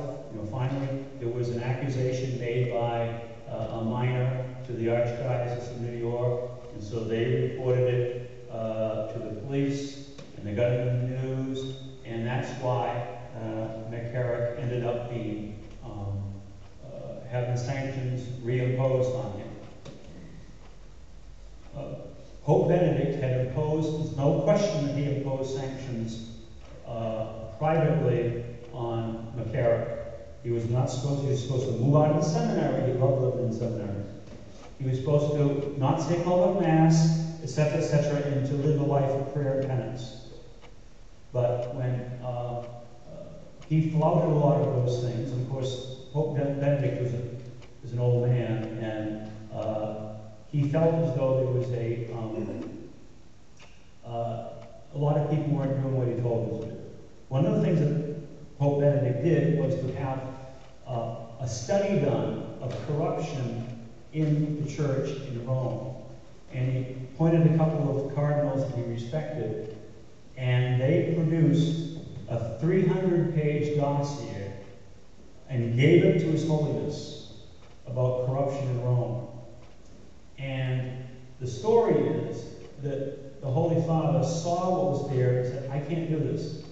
finally there was an accusation made by a minor to the Archdiocese of New York, and so they reported it to the police, and they got it in the news, and that's why McCarrick ended up being having sanctions reimposed on him. Pope Benedict had imposed, there's no question that he imposed sanctions privately on McCarrick. He was supposed to move out of the seminary. He loved living in the seminary. He was supposed to not say public mass, etc., and to live a life of prayer and penance. But when he flouted a lot of those things, and of course, Pope Benedict was an old man, and he felt as though there was a lot of people weren't doing what he told them to do. One of the things that Pope Benedict did was to have a study done of corruption in the church in Rome. And he appointed a couple of cardinals that he respected, and they produced a 300-page dossier and gave it to His Holiness about corruption in Rome. And the story is that the Holy Father saw what was there and said, I can't do this.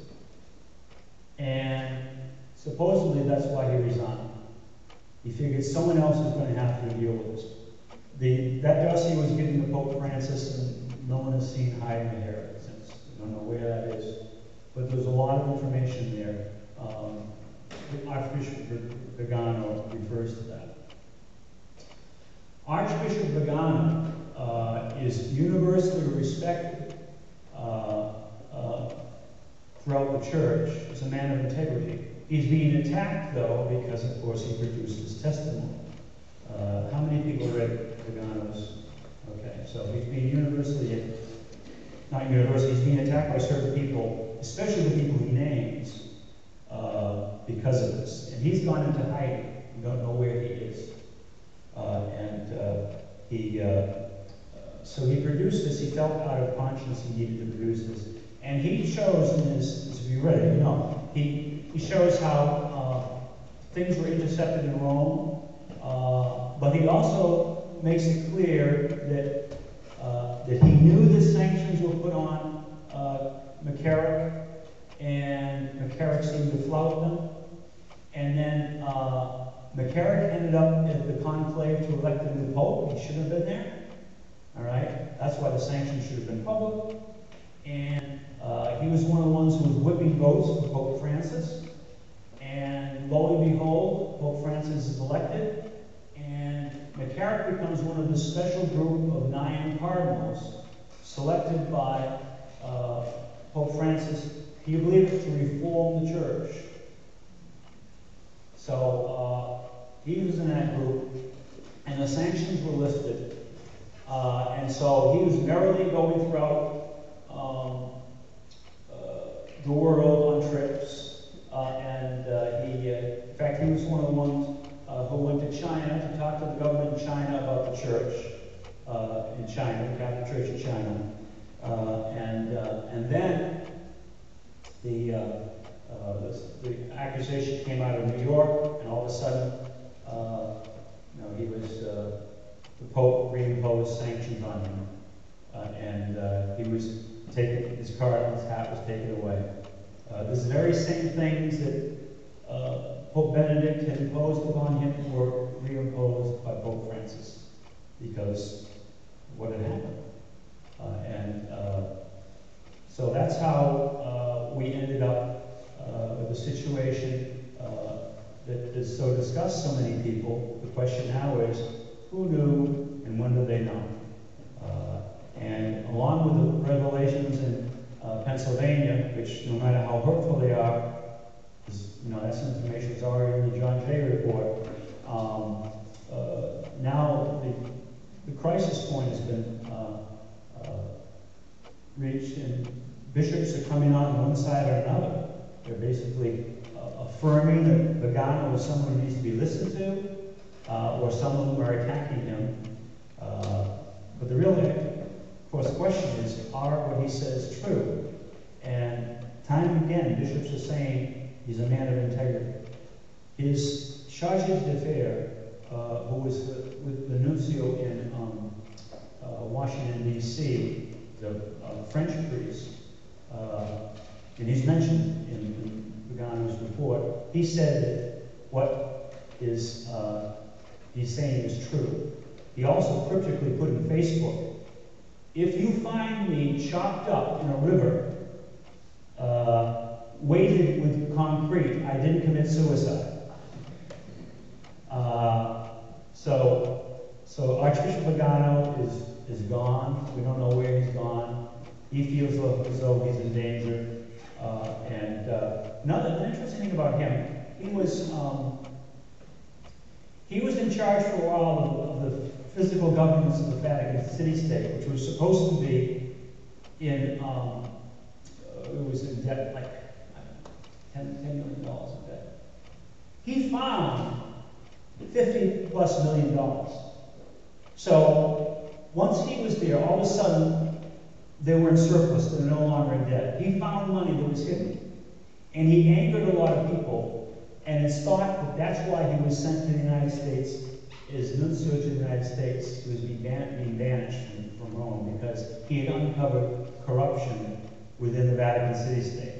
And supposedly that's why he resigned. He figured someone else is going to have to deal with this. That dossier was given to Pope Francis, and no one has seen hide in the hair since. I don't know where that is. But there's a lot of information there. Archbishop Vigano refers to that. Archbishop Vigano is universally respected throughout the church as a man of integrity. He's being attacked, though, because, of course, he produced his testimony. How many people read Vigano's? Okay, so he's being he's being attacked by certain people, especially the people he names, because of this. And he's gone into hiding. We don't know where he is. So he produced this. He felt out of conscience he needed to produce this. And he shows in his, if you read it, he shows how things were intercepted in Rome, but he also makes it clear that he knew the sanctions were put on McCarrick, and McCarrick seemed to flout them. And then McCarrick ended up at the conclave to elect a new pope. He should have been there. All right? That's why the sanctions should have been public. And he was one of the ones who was whipping votes for Pope Francis. And lo and behold, Pope Francis is elected. And McCarrick becomes one of the special group of 9 cardinals selected by Pope Francis, can you believe it, to reform the church. So he was in that group, and the sanctions were lifted. And so he was merrily going throughout the world on trips. In fact, he was one of the ones who went to China to talk to the government in China about the church in China, the Catholic Church in China. And then the accusation came out of New York, and all of a sudden, he was the Pope reimposed sanctions on him, and he was taken. His card, his hat was taken away. These very same things that Pope Benedict had imposed upon him were reimposed by Pope Francis because of what had happened. So that's how we ended up with a situation that is so discussed so many people. The question now is, who knew and when did they know? And along with the revelations in Pennsylvania, which no matter how hurtful they are, that's information that's already in the John Jay report. Now the crisis point has been reached, and bishops are coming on one side or another. They're basically affirming that Pagano is someone who needs to be listened to, or some of them are attacking him. But the real, of course, question is, are what he says true? And time and again, bishops are saying he's a man of integrity. His charge d'affaires, who was with the nuncio in Washington, D.C., the French priest, and he's mentioned in Pagano's report, he said that what is he's saying is true. He also cryptically put in Facebook, if you find me chopped up in a river, weighted with concrete, I didn't commit suicide. So Archbishop Pagano is gone. We don't know where he's gone. He feels as though he's in danger. Another interesting thing about him, he was in charge for a while of the physical governance of the Vatican City-State, which was supposed to be it was in debt, like $10 million in debt. He found $50+ million. So once he was there, all of a sudden they were in surplus. They were no longer in debt. He found money that was hidden, and he angered a lot of people. And it's thought that that's why he was sent to the United States as nuncio to the United States. He was being banished from Rome because he had uncovered corruption within the Vatican City-State.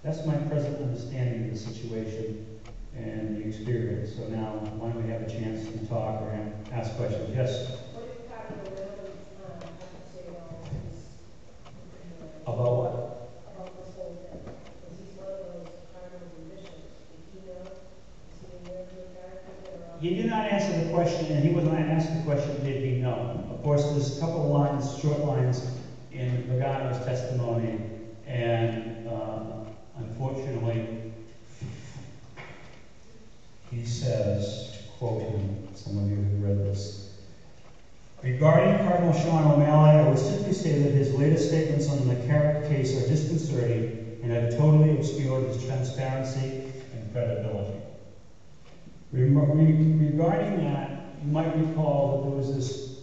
That's my present understanding of the situation and the experience. So now, why don't we have a chance to talk or ask questions? Yes? What did Cardinal Mullen have to say about what? About this whole thing? Because he's one of those cardinals and bishops. Did he know? Is he aware of your character? He did not answer the question, and he was not asked the question, did he know? Of course, there's a couple of lines, short lines, in Pagano's testimony, and unfortunately, he says, to quote him, some of you who read this, regarding Cardinal Sean O'Malley, I would simply say that his latest statements on the McCarrick case are disconcerting and have totally obscured his transparency and credibility. Regarding that, you might recall that there was this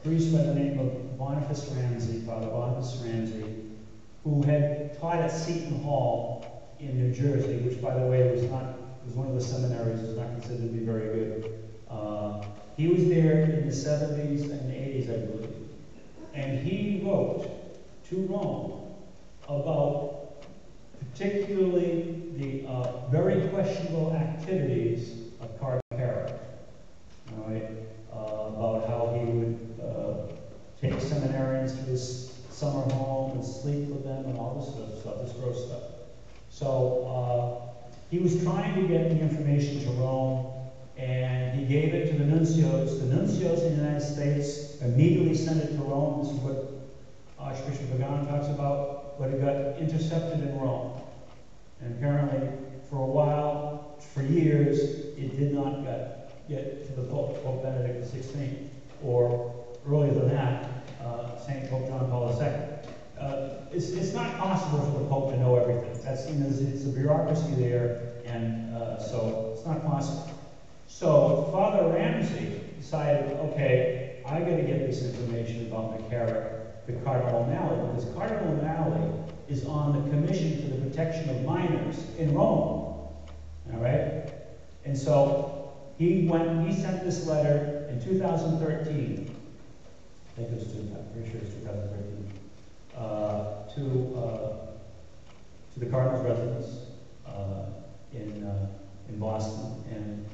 priest by the name of Boniface Ramsey, Father Boniface Ramsey, who had taught at Seton Hall in New Jersey, which, by the way, was one of the seminaries that was not considered to be very good. He was there in the 70s and 80s, I believe. And he wrote to Rome about particularly the very questionable activities of Cardinal Carrick, right? About how he would take seminarians to his summer home and sleep with them and all this stuff, this gross stuff. So he was trying to get the information to Rome, and he gave it to the nuncios. The nuncios in the United States immediately sent it to Rome. This is what Archbishop Pagano talks about, but it got intercepted in Rome. And apparently, for a while, for years, it did not get to the Pope, Pope Benedict XVI, or earlier than that, St. Pope John Paul II. It's not possible for the Pope to know everything. It's a bureaucracy there, And so it's not possible. So Father Ramsey decided, okay, I got to get this information about McCarrick to Cardinal O'Malley, because Cardinal O'Malley is on the Commission for the Protection of Minors in Rome. All right? And so he sent this letter in 2013. I think it was I'm pretty sure it's 2013. To the Cardinal's residence in Boston, and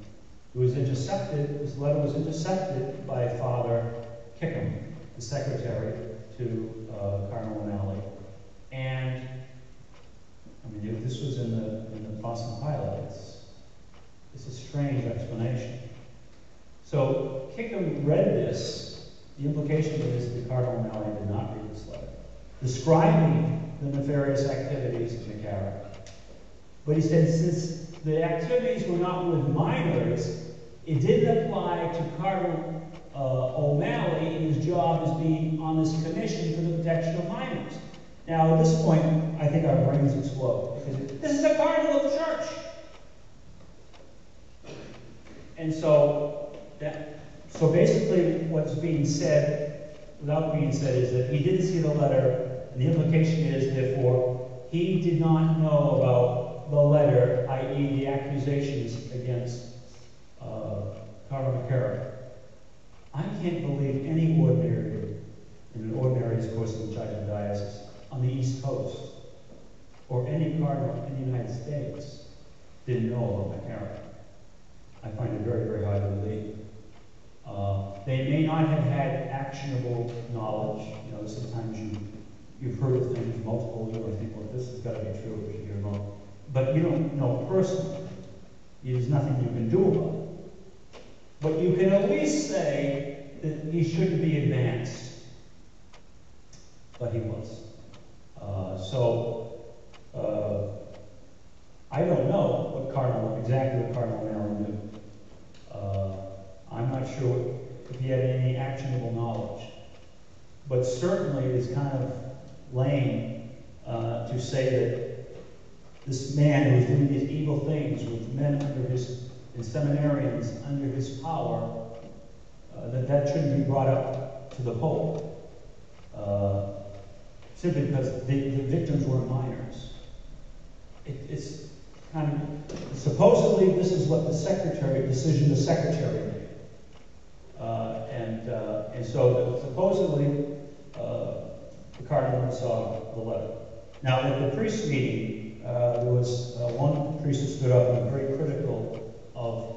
it was intercepted. This letter was intercepted by Father Kickham, the secretary to Cardinal O'Malley, and I mean this was in the Boston Pilot. It's a strange explanation. So Kickham read this. The implication is that Cardinal O'Malley did not read this letter, describing the nefarious activities of McCarrick. But he said since the activities were not with minors, it didn't apply to Cardinal O'Malley in his job as being on this commission for the protection of minors. Now, at this point, I think our brains explode, because this is a cardinal of the church. And so basically what's being said, without being said, is that he didn't see the letter, and the implication is, therefore, he did not know about the letter, i.e. the accusations against Cardinal McCarrick. I can't believe any ordinary, in an ordinary discourse in the Church of Diocese, on the East Coast, or any cardinal in the United States, didn't know about McCarrick. I find it very, very hard to believe. They may not have had actionable knowledge. You know, sometimes you've heard of things, multiple, you know, think, well, this has got to be true, we should hear about. But you don't know personally. There's nothing you can do about it. But you can at least say that he shouldn't be advanced. But he was. I don't know exactly what Cardinal Mullen knew. I'm not sure if he had any actionable knowledge. But certainly it's kind of lame to say that this man who was doing these evil things with men and seminarians under his power, that shouldn't be brought up to the Pope. Simply because the victims were minors. It's kind of, supposedly this is what the decision the secretary made. And so supposedly the cardinal saw the letter. Now at the priest meeting, there was one priest that stood up and was very critical of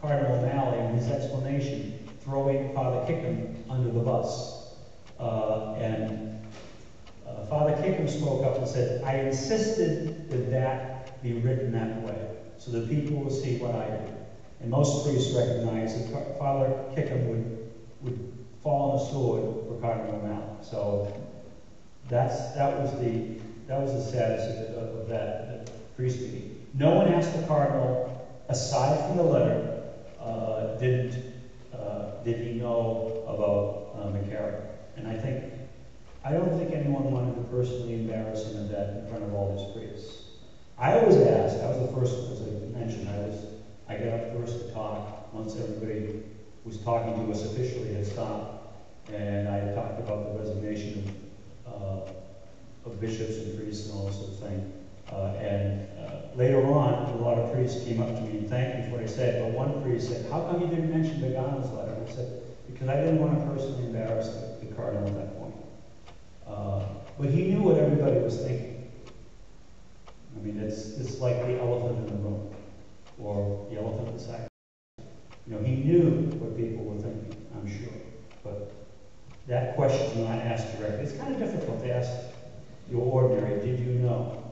Cardinal O'Malley and his explanation, throwing Father Kickham under the bus. Father Kickham spoke up and said, I insisted that be written that way, so that people will see what I did. And most priests recognize that Father Kickham would fall on a sword for Cardinal O'Malley. So that was the status of that priest meeting. No one asked the cardinal, aside from the letter, did he know about McCarrick? And I don't think anyone wanted to personally embarrass him in front of all these priests. I was asked, I was the first, as I mentioned, I got up first to talk once everybody was talking to us officially had stopped, and I talked about the resignation of bishops and priests and all this sort of thing. Later on, a lot of priests came up to me and thanked me for what I said, but one priest said, how come you didn't mention the Gano's letter? I said, because I didn't want to personally embarrass the cardinal at that point. But he knew what everybody was thinking. I mean, it's like the elephant in the room, or the elephant inside. You know, he knew what people were thinking, I'm sure. But that question is not asked directly. It's kind of difficult to ask your ordinary, did you know?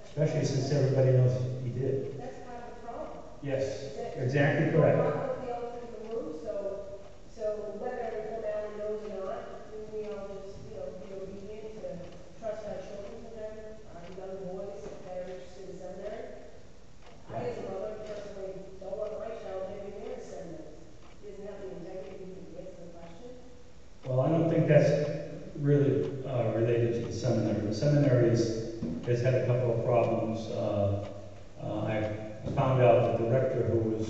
Especially since everybody knows he did. That's part of the problem. Yes, exactly correct. We're talking about the elephant in the room, so whether O'Malley knows or not, we all just, be obedient to trust our children with them, our young boys that are interested in seminary. I, as a mother, personally don't want my child getting near a seminary. He doesn't have the integrity to answer the question. Well, I don't think that's really related to the seminary. The seminary has had a couple of problems found out that the rector who was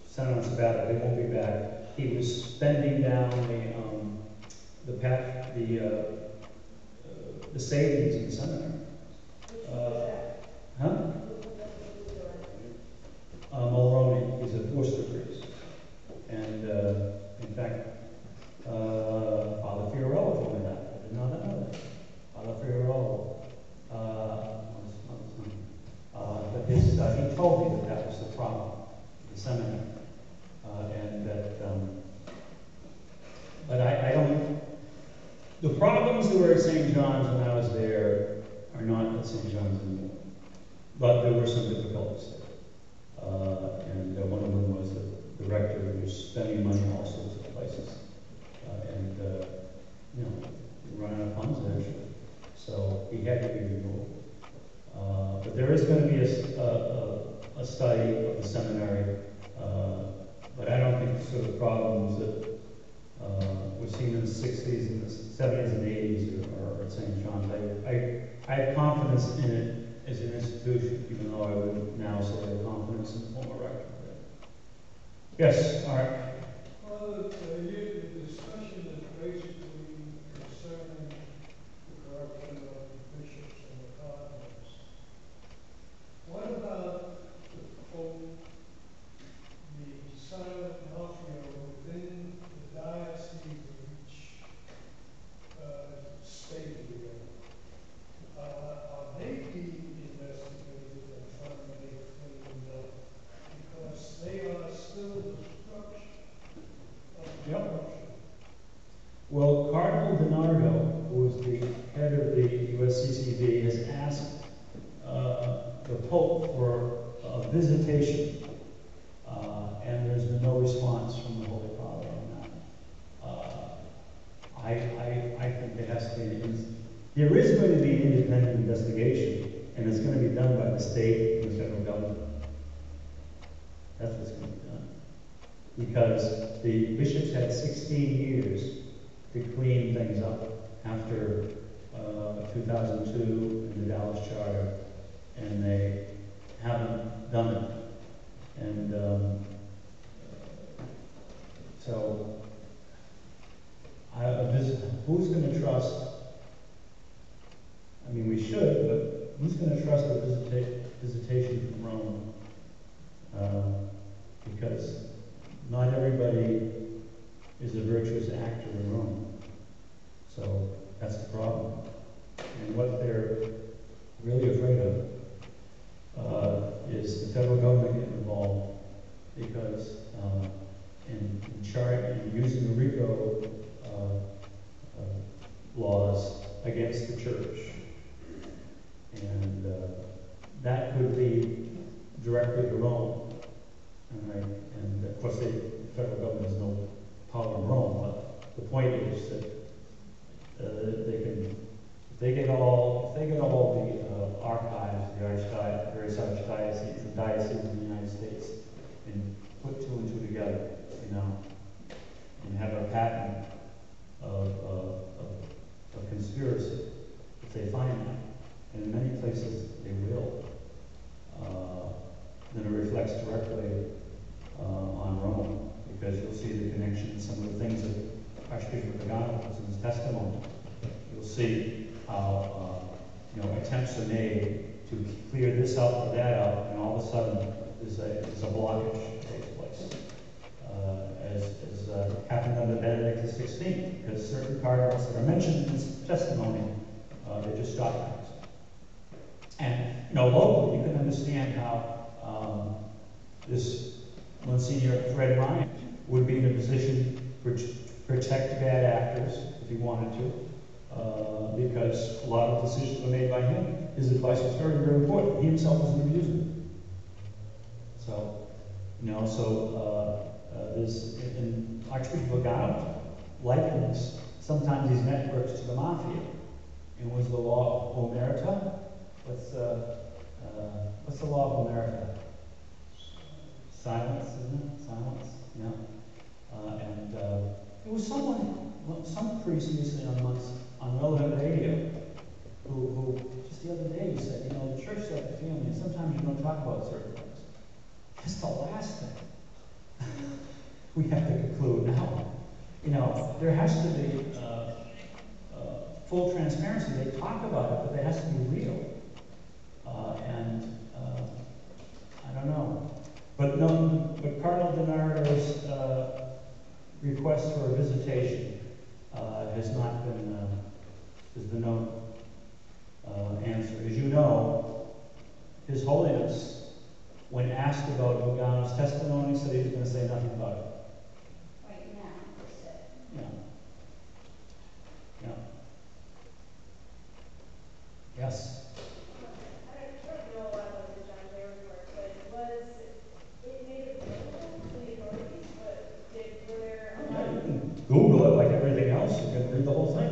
sent on sabbatical, they won't be back, he was spending down the savings in the seminary. Huh? Mulroney, he's a forced degrees. And in fact, Father Fiorello told me that. I did not know that. Father Fiorello. But he told me that that was the problem, the seminary. And that, but I don't, the problems that were at St. John's when I was there are not at St. John's anymore. But there were some difficulties there. And one of them was that the rector was spending money in all sorts of places. You know, run out of funds eventually. So he had to be removed. But there is going to be a study of the seminary. But I don't think the sort of problems that were seen in the 60s and the 70s and 80s are at St. John's. I have confidence in it as an institution, even though I would now say I have confidence in the former rector. Yes, all right. Well, the discussion is basically concerning the corruption of the bishops and the cardinals. What about the silent mafia within the diocese of each state here? Are they being investigated and trying to get cleaned up? Because they are still the structure of the corruption. Well, Cardinal DiNardo, who is the head of the USCCB, has asked the Pope for a visitation, and there's been no response from the Holy Father on that. I think there has to be there is going to be an independent investigation, and it's going to be done by the state and the federal government. That's what's going to be done. Because the bishops had 16 years to clean things up after 2002 and the Dallas Charter, and they haven't done it. And so, who's going to trust? I mean, we should, but who's going to trust the visitation from Rome? Because not everybody is a virtuous actor in Rome. So that's the problem. And what they're really afraid of is the federal government getting involved, because in using the RICO laws against the church. And that could lead directly to Rome. And of course, the federal government has no power in Rome, but the point is that if they get all the archives, the various archdioceses and dioceses in the United States, and put two and two together, and have a pattern of conspiracy, if they find that, and in many places they will, then it reflects directly on Rome, because you'll see the connection in some of the things that Archbishop Pagano puts in his testimony. You'll see how attempts are made to clear this up or that up, and all of a sudden there's a blockage that takes place, as happened under Benedict XVI, because certain cardinals that are mentioned in his testimony, they just stop things. And locally, you can understand how this Monsignor Fred Ryan would be in a position to protect bad actors if he wanted to, because a lot of decisions were made by him. His advice was very, very important. He himself was an abuser. So, there's, in Archbishop Pagano likens sometimes these networks to the mafia. And was the law of omerta? What's the law of omerta? Silence, isn't it? Silence, yeah. And there was some priest recently on relevant radio who just the other day said, the church is like a family, and sometimes you don't talk about certain things. That's the last thing we have to conclude now. You know, there has to be full transparency. They talk about it, but it has to be real. I don't know. But no, but Cardinal DiNardo's request for a visitation has not been, there's been no answer. As you know, His Holiness, when asked about Lugano's testimony, said he was going to say nothing about it. Right now, he said. Yeah. Yeah. Yes. I don't know a lot about the John Jay report, but was it made available to the authorities? Were there a lot Yeah, you of... can Google it like everything else. You can read the whole thing.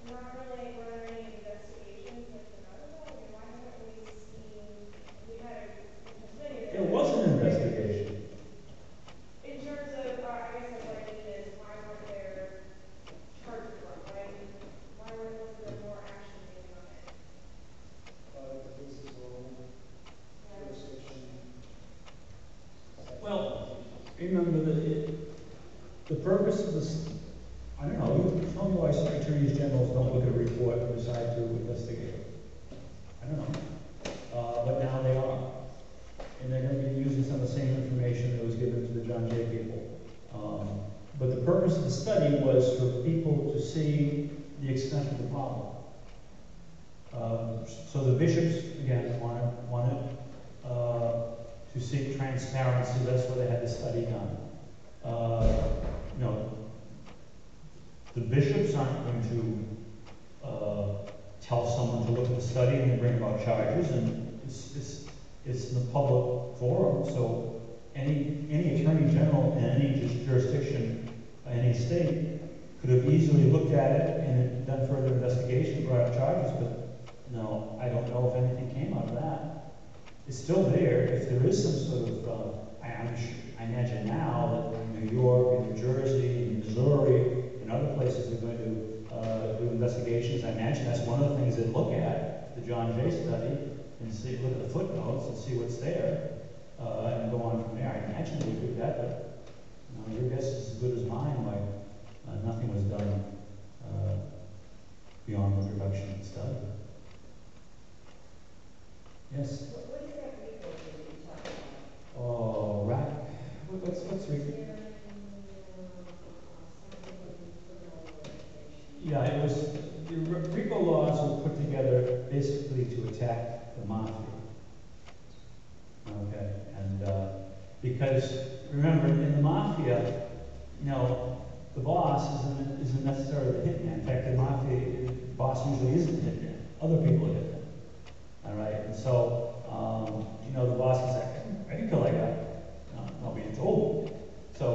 Were there any investigations that came out of that? I mean, why haven't we seen, we had a, It was an investigation. in terms of, I guess like what I mean is, why weren't there charges brought? Wasn't there more action taken on it? Because it's all Yeah. jurisdiction. Well, remember that the purpose of this, I don't know, you tell me why attorneys generals don't look at a report and decide to investigate it. I don't know. But now they are. And they're going to be using some of the same information that was given to the John Jay people. But the purpose of the study was for people to see the extent of the problem. So the bishops, again, wanted to seek transparency. That's why they had the study done. You know, the bishops aren't going to tell someone to look at the study and bring about charges, and it's in the public forum, so any attorney general in any jurisdiction, any state, could have easily looked at it and done further investigation, brought up charges, but no, I don't know if anything came out of that. It's still there. If there is some sort of, I imagine now that New York and New Jersey and Missouri and other places are going to do investigations. I imagine that's one of the things they look at, the John Jay study, and see, look at the footnotes and see what's there, and go on from there. I imagine they would do that, but you know, your guess is as good as mine. Why nothing was done beyond the production of the study. Yes. What is that report that you talked about? Oh, right. What's RICO? Yeah, it was, the RICO laws were put together basically to attack the mafia. Okay, and because, remember, in the mafia, you know, the boss isn't necessarily the hitman. In fact, the mafia, the boss usually isn't the hitman. Other people are hitmen. All right, and so, you know, the boss is like, I can kill that guy. No, nobody told me. So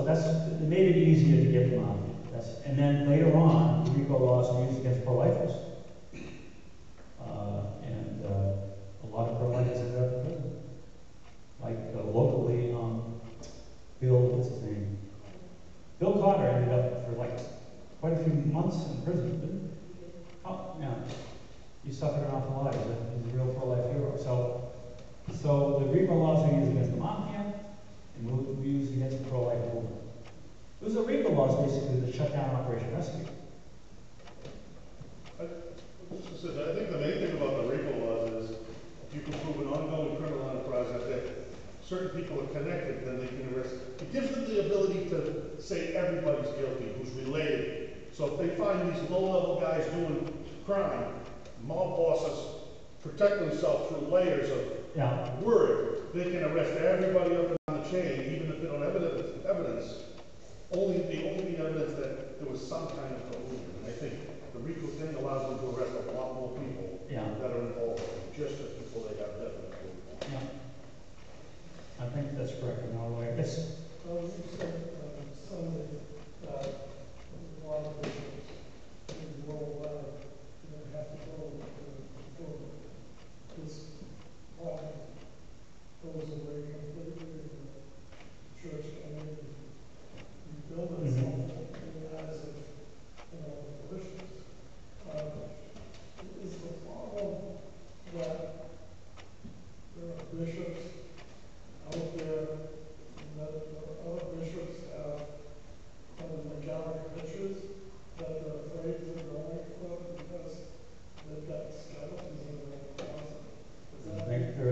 that's, it made it easier to get the mafia. And then later on, the RICO laws were used against pro-lifers. And a lot of pro-lifers ended up in prison. Like locally, Bill, what's his name? Bill Carter ended up for like quite a few months in prison, didn't he? Oh, yeah. He suffered an awful lot. He's a real pro-life hero. So the RICO laws were used against the mafia, and we used against the pro-life movement. It was the RICO laws basically that shut down Operation Rescue. I think the main thing about the RICO laws is if you can prove an ongoing criminal enterprise that certain people are connected, then they can arrest. It gives them the ability to say everybody's guilty who's related. So if they find these low-level guys doing crime, mob bosses protect themselves through layers of word. They can arrest everybody up and down the chain, even if they don't have evidence. The only evidence that there was some kind of collusion. And I think the RICO thing allows them to arrest a lot more people that are involved than just the people they have definite proof. Yeah. I think that's correct in our way. Yes. You said Sunday that a lot of bishops in the worldwide have to go before this problem goes away completely and the church can rebuild itself in the eyes of the parishioners. Is the problem that there are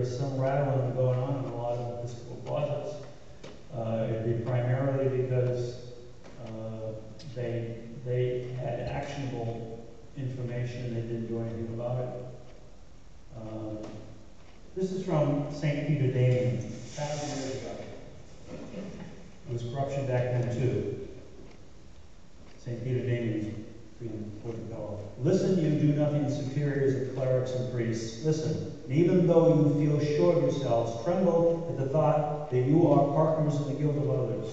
is some rattling going on in a lot of episcopal closets. It'd be primarily because they had actionable information, they didn't do anything about it. This is from St. Peter Damian, 1,000 years ago. There was corruption back then too. St. Peter Damian, pretty important fellow. Listen, you do nothing superiors of clerics and priests. Listen, and even though you feel sure of yourselves, tremble at the thought that you are partners in the guilt of others.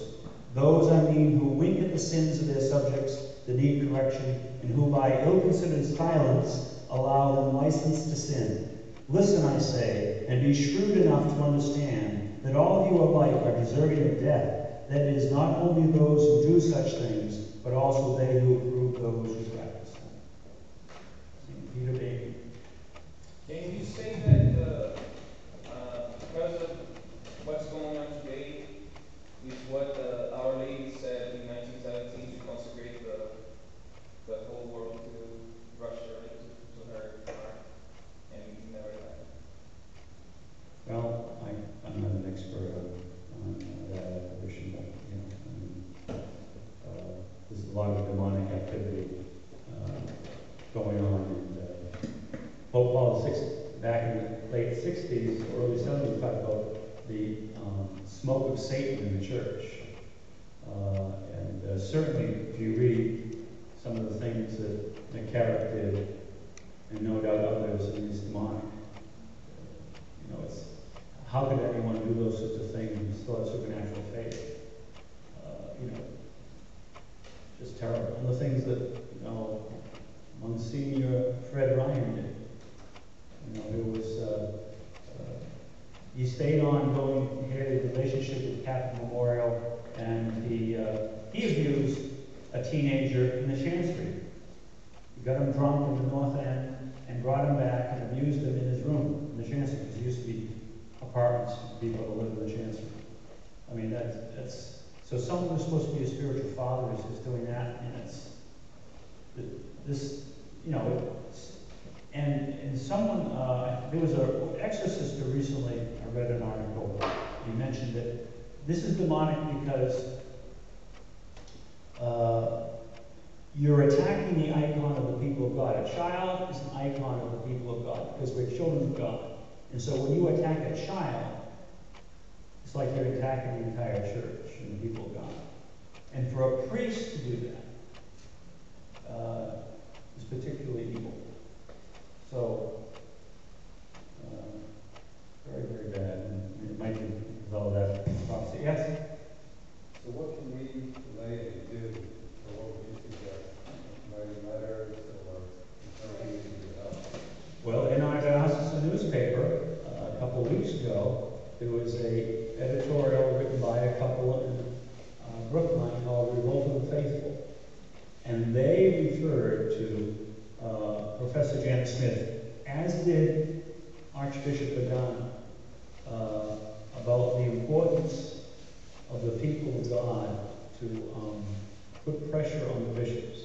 Those, I mean, who wink at the sins of their subjects that need correction, and who by ill-considered silence allow them license to sin. Listen, I say, and be shrewd enough to understand that all of you alike are deserving of death. That is, not only those who do such things, but also they who approve those who practice them. St. Peter Damian. Can you say that because of what's going on today is what Our Lady said in 1917 to consecrate the whole world to Russia, right, to her heart, and it never happened? Well, I'm not an expert on that apparition, but you know, there's a lot of demonic activity going on, and Pope Paul VI, back in the late 60s, early 70s, talked about the smoke of Satan in the church. And certainly, if you read some of the things that McCarrick did, and no doubt others, and it's demonic. You know, it's how could anyone do those sorts of things and still have supernatural faith? You know, just terrible. And the things that, you know, Monsignor Fred Ryan did. You know, there was, he stayed on going, he had a relationship with Catholic Memorial, and he abused a teenager in the chancery. He got him drunk in the North End and brought him back and abused him in his room in the chancery, because there used to be apartments for people to live in the chancery. I mean, that's so someone who's supposed to be a spiritual father is doing that, and it's this, you know, and someone, there was an exorcist who recently, I read an article, he mentioned that this is demonic because you're attacking the icon of the people of God. A child is an icon of the people of God, because we're children of God. And so when you attack a child, it's like you're attacking the entire church and the people of God. And for a priest to do that is particularly evil. So, very, very bad. And it might be with all that prophecy. Yes? So what can we laity do, or what would you suggest? Writing letters or encouraging people to help? Well, in our diocesan newspaper, a couple of weeks ago, there was a editorial written by a couple in Brookline called Revolt of the Faithful. And they referred to Professor Janet Smith, as did Archbishop Pagano, about the importance of the people of God to put pressure on the bishops.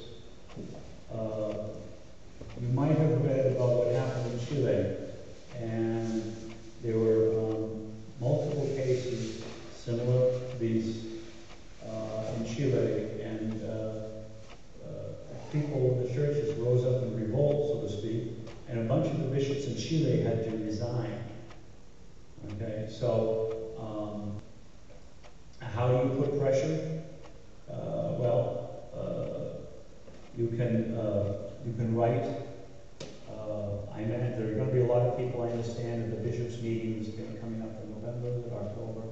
You might have read about what happened in Chile, and there were multiple cases similar to these in Chile, and people in the churches rose up in revolt, so to speak, and a bunch of the bishops in Chile had to resign. Okay, so how do you put pressure? You can write. I meant there are going to be a lot of people, I understand, at the bishops' meetings coming up in November and October,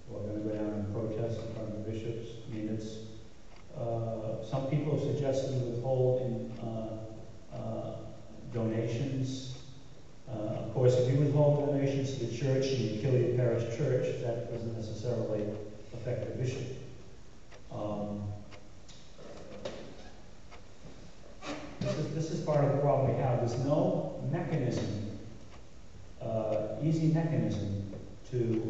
who are going to go down and protest in front of the bishops. I mean, it's some people have suggested withholding donations. Of course, if you withhold donations to the church and you kill your parish church, that doesn't necessarily affect the bishop. This is part of the problem we have. There's no mechanism, easy mechanism to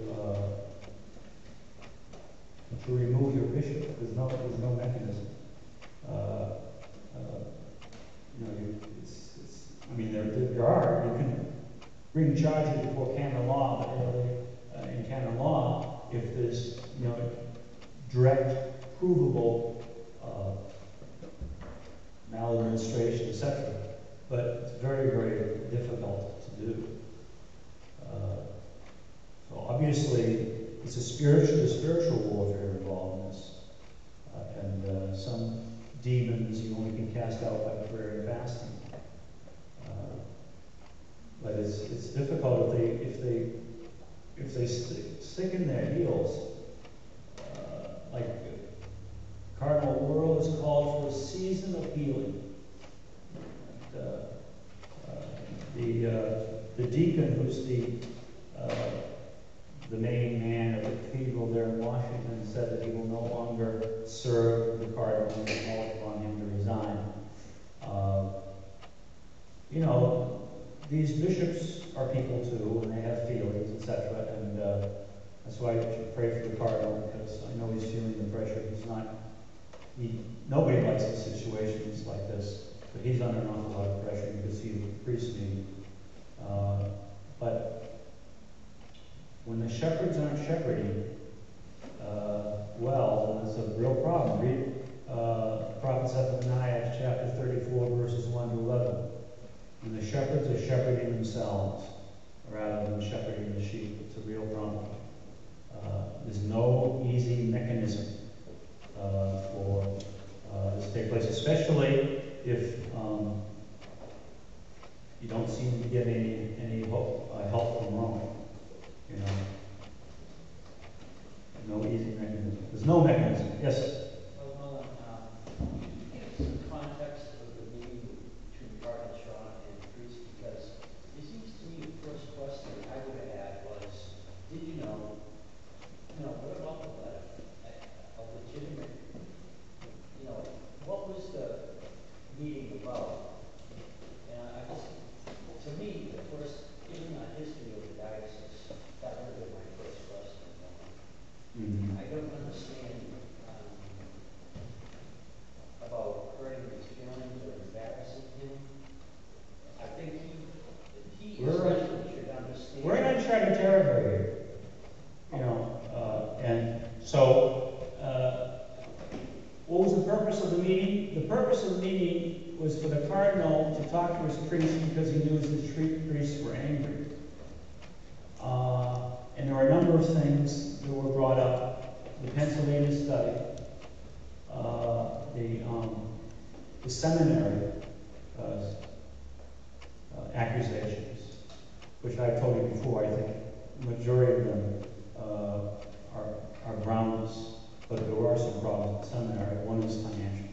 remove your bishop. There's no mechanism. You know, I mean, there are. You can bring charges before canon law, but really, in canon law, if there's, direct, provable, maladministration, etc. But it's very, very difficult to do. So obviously, it's there's spiritual warfare involved in this. And some demons you only can cast out by prayer and fasting. But it's difficult if they stick in their heels. Like Cardinal World has called for a season of healing. The deacon, who's the main man of the cathedral there in Washington, said that he will no longer serve the cardinal and called upon him to resign. These bishops are people too, and they have feelings, etc. And that's why I should pray for the cardinal, because I know he's feeling the pressure. Nobody likes the situations like this, but he's under an awful lot of pressure. You can see the priest meeting. But when the shepherds aren't shepherding well, that's a real problem. Read Prophet Zephaniah chapter 34, verses 1 to 11. When the shepherds are shepherding themselves rather than shepherding the sheep, it's a real problem. There's no easy mechanism for this to take place, especially if you don't seem to be getting any help from Rome. No easy mechanism. There's no mechanism. Yes? Mullen, give us some context of the meeting between Cardinal Shaw and the priest, because it seems to me the first question I would have had was, did you know, what about the letter? A legitimate, what was the meeting about? And to me, the first, given the history of the diocese, that would have been my first question. I don't understand about hurting his feelings or embarrassing him. I think he especially should understand. We're in uncharted territory here. And so, what was the purpose of the meeting? The purpose of the meeting was for the cardinal to talk to his priest because he knew his priests were angry. And there were a number of things that were brought up. The Pennsylvania study, the seminary accusations, which I've told you before. I think the majority of them are groundless, but there are some problems with the seminary. One is financial,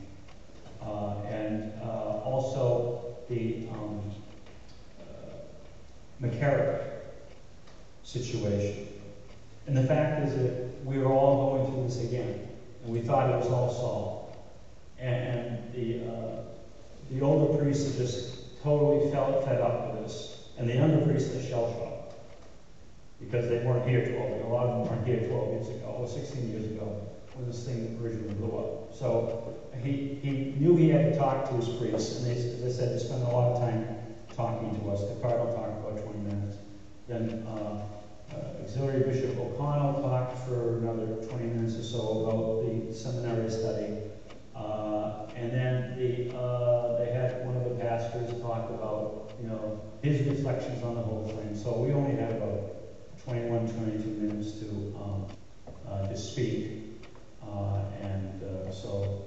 and also the McCarrick situation. And the fact is that we were all going through this again, and we thought it was all solved. And the older priests had just totally fed up with this, and the younger priests are shell-shocked because they weren't here 12. A lot of them weren't here 12 years ago, or 16 years ago, when this thing originally blew up. So he knew he had to talk to his priests, and as I said, they spent a lot of time talking to us. The cardinal talked about 20 minutes. Then Auxiliary Bishop O'Connell talked for another 20 minutes or so about the seminary study. And then they had one of the pastors talk about, his reflections on the whole thing. So we only had about 21, 22 minutes to speak. So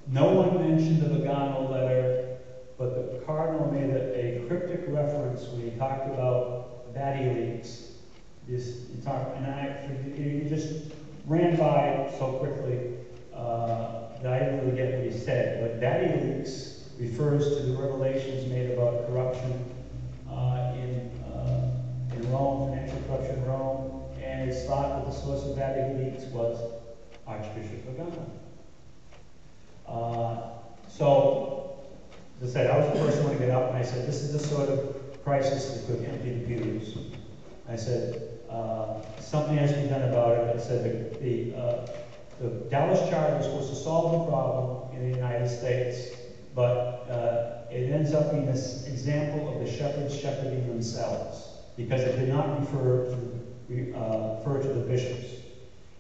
no one mentioned the Vigano letter, but the cardinal made a cryptic reference when he talked about batty leaks. He just ran by it so quickly that I didn't really get what he said. But batty leaks refers to the revelations made about corruption in Rome, financial corruption in Rome, and it's thought that the source of batty leaks was Archbishop Vigano. So, as I said, I was the first one to get up, and I said, this is the sort of crisis that could empty the pews. I said, something has to be done about it. I said, the Dallas Charter is supposed to solve the problem in the United States, but it ends up being this example of the shepherds shepherding themselves, because it did not refer to the bishops.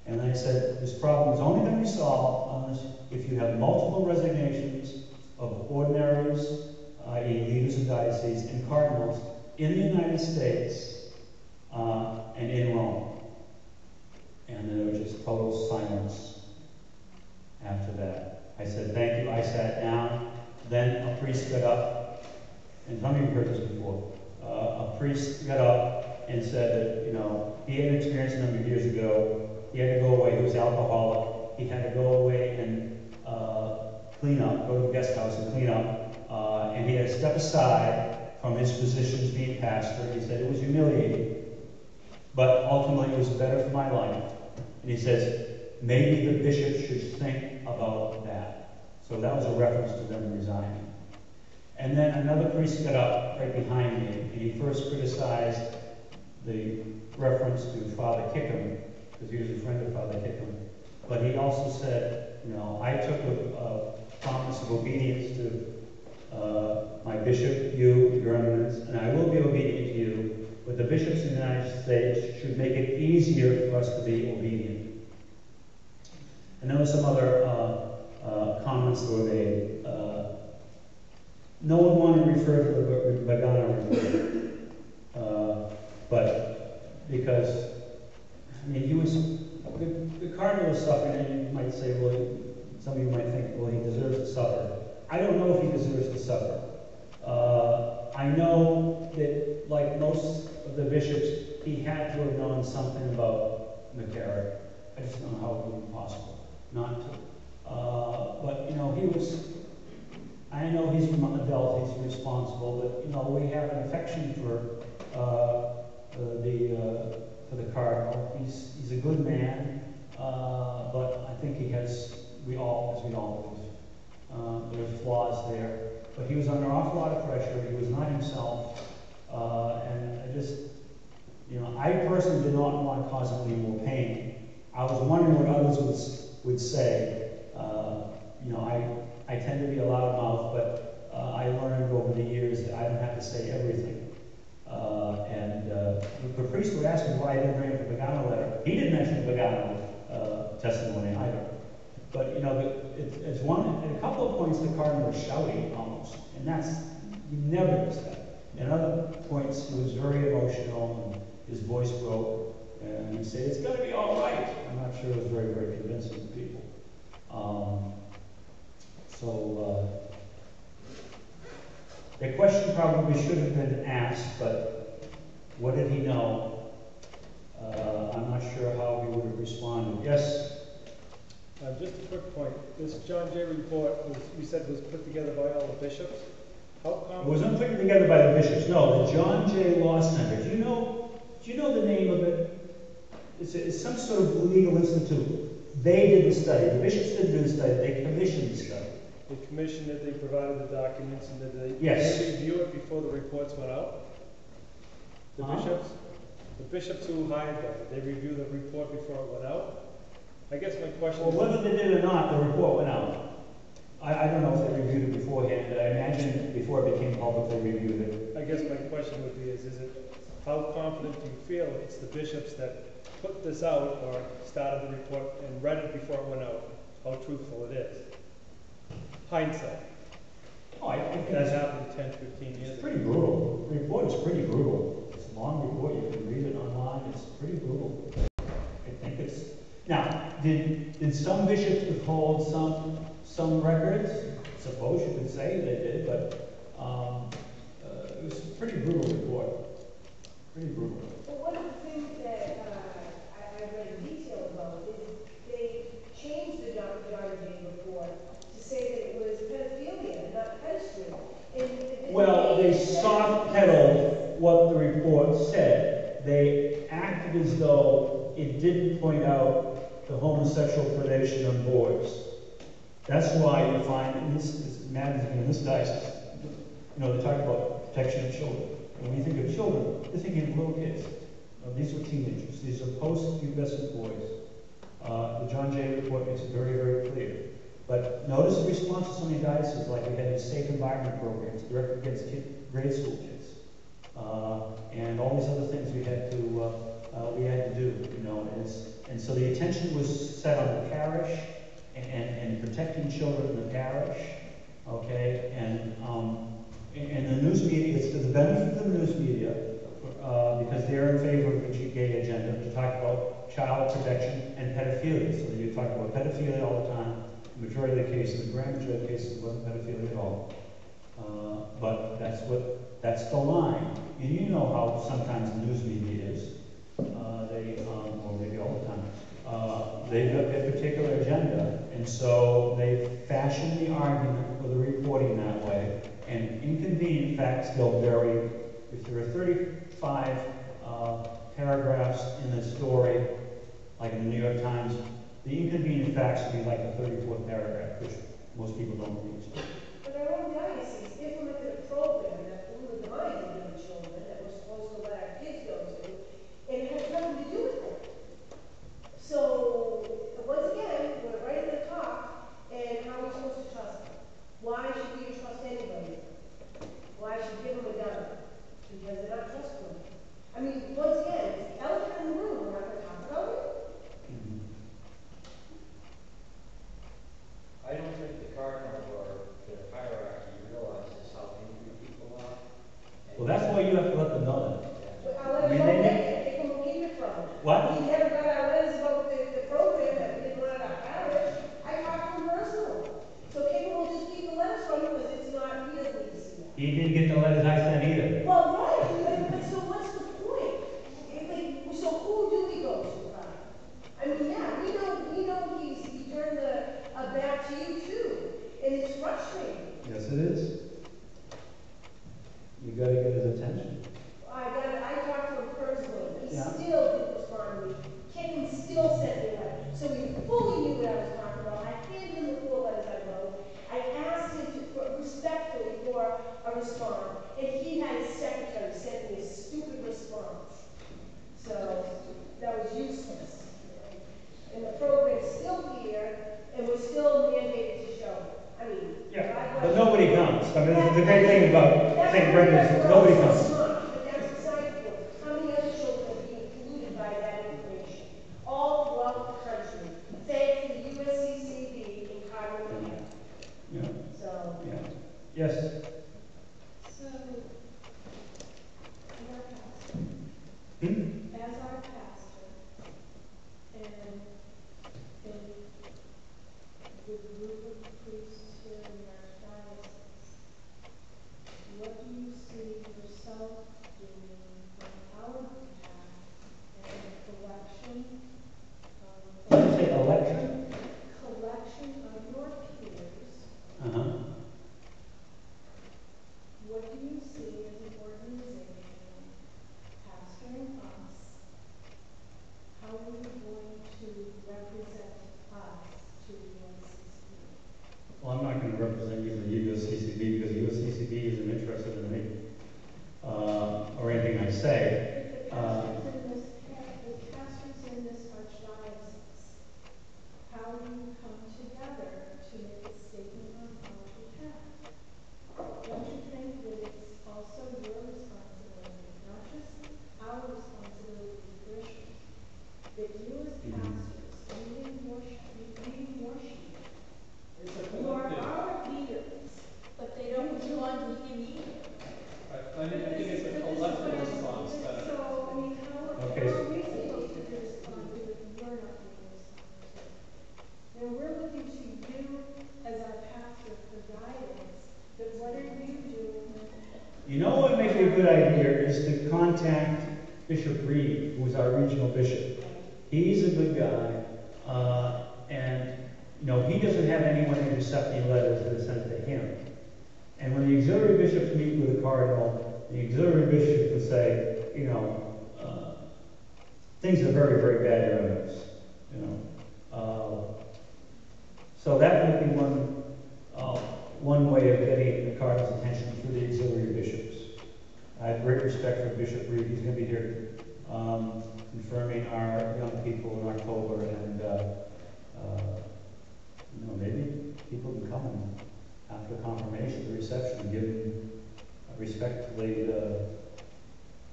And I said, this problem is only going to be solved if you have multiple resignations of ordinaries, i.e. leaders of dioceses, and cardinals in the United States and in Rome. And there was just total silence after that. I said, thank you. I sat down. Then a priest got up, and some of you heard this before. A priest got up and said that, you know, he had experienced a number of years ago. He had to go away. He was alcoholic. He had to go away and clean up, go to a guest house and clean up. And he had to step aside from his position as being pastor. He said it was humiliating, but ultimately it was better for my life. And he says, maybe the bishop should think about that. So that was a reference to them resigning. And then another priest got up right behind me, and he first criticized the reference to Father Kickham, because he was a friend of Father Kickham. But he also said, you know, I took a promise of obedience to my bishop, you, your eminence, and I will be obedient to you, but the bishops in the United States should make it easier for us to be obedient. And there were some other comments that were made. No one wanted to refer to the Vagana report, but because, I mean, he was, the cardinal was suffering, and you might say, well, some of you might think, well, he deserves to suffer. I don't know if he deserves to suffer. I know that, like most of the bishops, he had to have known something about McCarrick. I just don't know how it would be possible not to. But, you know, he was, I know he's from an adult, he's responsible, but, you know, we have an affection for the cardinal. He's a good man, but I think he has, as we all believe, there's flaws there. But he was under an awful lot of pressure. He was not himself. And I just, you know, I personally did not want to cause him any more pain. I was wondering what others would say. You know, I tend to be a loudmouth, but I learned over the years that I don't have to say everything. The priest would ask me why I didn't bring up the Pagano letter. He didn't mention the Pagano testimony either. But, you know, it's at a couple of points the cardinal was shouting almost, and he never does that. At other points he was very emotional and his voice broke, and he'd say, it's going to be all right. I'm not sure it was very, very convincing to people. The question probably should have been asked, but what did he know? I'm not sure how he would have responded. Yes? Just a quick point. This John Jay report you said was put together by all the bishops. It wasn't put together by the bishops. No, the John Jay Law Center. Do you know the name of it? It's some sort of legal institute. They did the study. The bishops didn't do the study. They commissioned the study. They commissioned it. They provided the documents, and did they Yes. review it before the reports went out? The bishops who hired them, did they review the report before it went out? I guess my question Well, is, whether they did or not, the report went out. I don't know if they reviewed it beforehand, but I imagine before it became public, they reviewed it. I guess my question would be is it, how confident do you feel it's the bishops that put this out or started the report and read it before it went out? How truthful it is? Hindsight. Oh, I think That it's happened 10, 15 years It's ago. pretty brutal. The report is pretty brutal. It's a long report. You can read it online. It's pretty brutal. I think it's... Now, did some bishops withhold some records? I suppose you could say they did, but it was a pretty brutal report. Pretty brutal. Well, one of the things that I read in detail about is they changed the John Jay report to say that it was pedophilia, not pedestry. Well, they soft-pedaled what the report said. They acted as though it didn't point out the homosexual predation on boys. That's why you find in this diocese, you know, they talk about protection of children. And when you think of children, you're thinking of little kids. These were teenagers. These are post-pubescent boys. The John Jay report makes it very, very clear But notice the response to so many dioceses, like we had these safe environment programs directed against grade school kids. And all these other things we had to do, you know, and so the attention was set on the parish and protecting children in the parish, okay, and the news media, it's to the benefit of the news media, because they're in favor of the gay agenda, to talk about child protection and pedophilia. So you talk about pedophilia all the time. The majority of the cases, the grand majority of the cases, wasn't pedophilia at all. But that's the line. And you know how sometimes the news media is. Or maybe all the time, they've got their particular agenda, and so they fashion the argument for the reporting that way. And inconvenient facts, they'll vary. If there are 35 paragraphs in the story, like in the New York Times, the inconvenient facts would be like the 34th paragraph, which most people don't read. But our own diocese implemented a program that blew the minds of young children that we're supposed to let our kids go to, and it has nothing to do with that. So, once again, we're right at the top, and how are we supposed to trust them? Why should we trust anybody? Why should we give them a gun? Because they're not trustworthy. I mean, once again, it's the elephant in the room, we're not going to talk about it. I don't think the cardinal or the hierarchy realizes how angry people are. Well, that's why you have to let them know that. Well, our I letters mean, don't make it, they can keep it from. What? He never got our letters about the program that we didn't want at our parish. I talked to him personally. So Kevin will just keep the letters from him because it's not, he doesn't need to see that. He didn't get the letters I sent either. Well, right, but so what's the point? So who do we go to, Brian? I mean, yeah, we know he turned a back to you too, and it's frustrating. Yes, it is. You got to get his attention. I talked to him personally. He Yeah. still didn't respond to me. Kevin still sent me a letter, so he fully knew what I was talking about. I handed him the 4 letters I wrote. I asked him respectfully for a response, and he had his secretary send me a stupid response. So that was useless. And the program's still here, and we're still mandated to show it. I mean, Yeah, God bless but you. nobody comes. I mean, the great thing about St. Brendan's is nobody comes. But that's beside the point. How many other children are being polluted by that information? All throughout the country, thanks to the USCCB in Cardinal County. Yeah, So, yeah. Yes. So, your pastor, Hmm? as our pastor, and the group of priests here in our diocese, what do you see yourself doing on our behalf and the collection Did you say election? of your peers? Uh-huh. What do you see as an organization pastoring us? How are you going to represent us to the USCCB? Well, I'm not going to represent you for the USCCB because the USCCB isn't interested in me or anything I say. If the pastors in this archdiocese, how do you come together to make a statement on our behalf? Don't you think that it's also your responsibility, not just our responsibility as bishops, that you as pastors, leading your sheep, It's a you are collective. our leaders, But they don't belong to him either. I think it's a collective response that. So, I mean, how are Okay. we supposed to respond to it if you're not being responded to? Now, we're looking to you as our pastor for guidance, but what are you doing? You know what would make a good idea is to contact Bishop Reed, who's our regional bishop. He's a good guy, and you know, he doesn't have anyone intercepting letters that are sent to him. And when the auxiliary bishops meet with the cardinal, the auxiliary bishop will say, you know, things are very, very bad here on us, you know. So that would be one way of getting the cardinal's attention through the auxiliary bishops. I have great respect for Bishop Reed. He's going to be here confirming our young people in October, and You know, maybe people can come and after confirmation, the reception, give him respectfully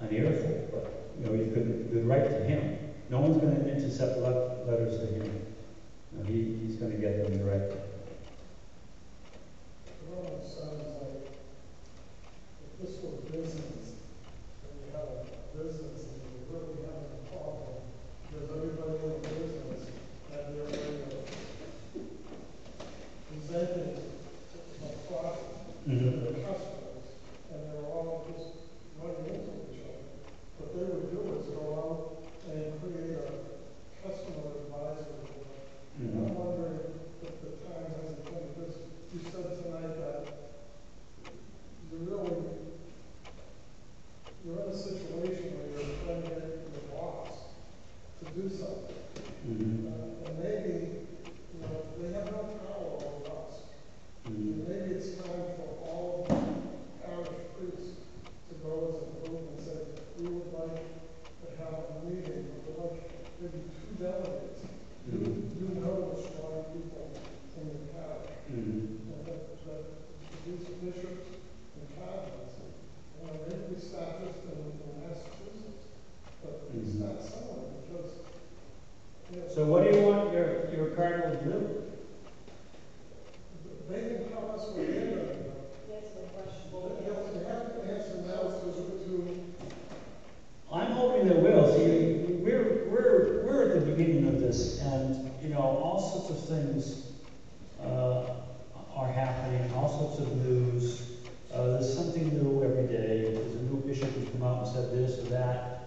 an earful, but, you know, you could write to him. No one's gonna intercept letters to him. You know, he's gonna get them directly. It almost sounds like if this were business, and you have a business and you're really having a problem, because everybody in the business had their way of presenting the product to their customers, and they were all just running into each other. What they would do is go out and create a customer advisory board. And I'm wondering if the time hasn't come, because you said tonight that you're in a situation where you're trying to get your boss to do something. And maybe, you know, they have no power over us. And maybe it's time for all parish priests to go as a group and say, we would like to have a meeting, but we'd like maybe 2 delegates. You know the strong people in the parish. And that these bishops and cardinals, you know, maybe we start just in Massachusetts, but we start somewhere, because, you know, So what do you want your cardinal to do? they can tell us what they're going to do. That's my question. They have to answer now to I'm hoping they will. See, we're at the beginning of this, and you know, all sorts of things are happening, all sorts of news. There's something new every day. There's a new bishop who's come out and said this or that.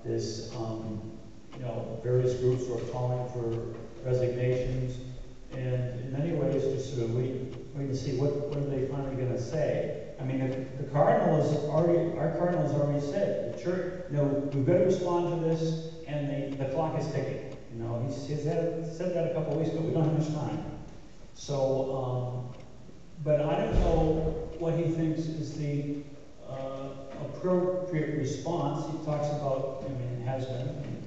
There's you know, various groups who are calling for resignations, and in many ways, just sort of waiting to see what are they finally going to say. I mean, the cardinal has already, our cardinal has already said, the church, you know, we've got to respond to this, and the clock is ticking. You know, he's said that a couple of weeks ago. We don't have much time. So, but I don't know what he thinks is the appropriate response. He talks about, I mean, has been,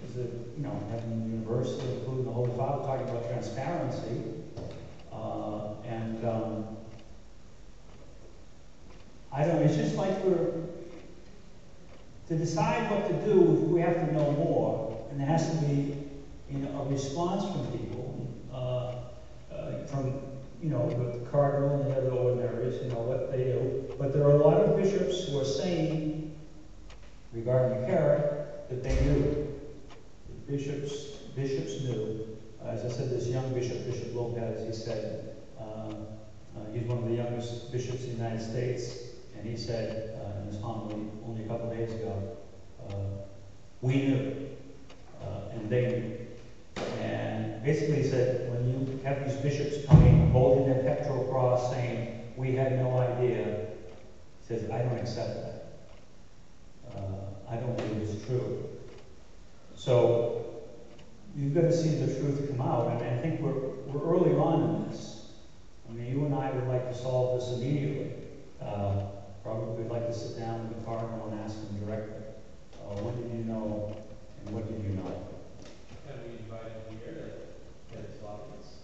is it, you know, having the university, including the Holy Father, talking about transparency, I don't know, it's just like to decide what to do, we have to know more, and there has to be, you know, a response from people, from, you know, the cardinal and the other ordinaries, you know, what they do. But there are a lot of bishops who are saying, regarding Carrick, that they knew. Bishops knew. As I said, this young bishop, Bishop Lopez, he said, he's one of the youngest bishops in the United States, and he said in his homily only a couple of days ago, we knew, and they knew. And basically he said, when you have these bishops coming, holding their pectoral cross, saying, we had no idea, he says, I don't accept that. I don't believe it's true. So, you've got to see the truth come out, and I think we're early on in this. I mean, you and I would like to solve this immediately. Probably we'd like to sit down with the cardinal and ask him directly, when did you know, and what did you know? Can we invite him here to get his audience?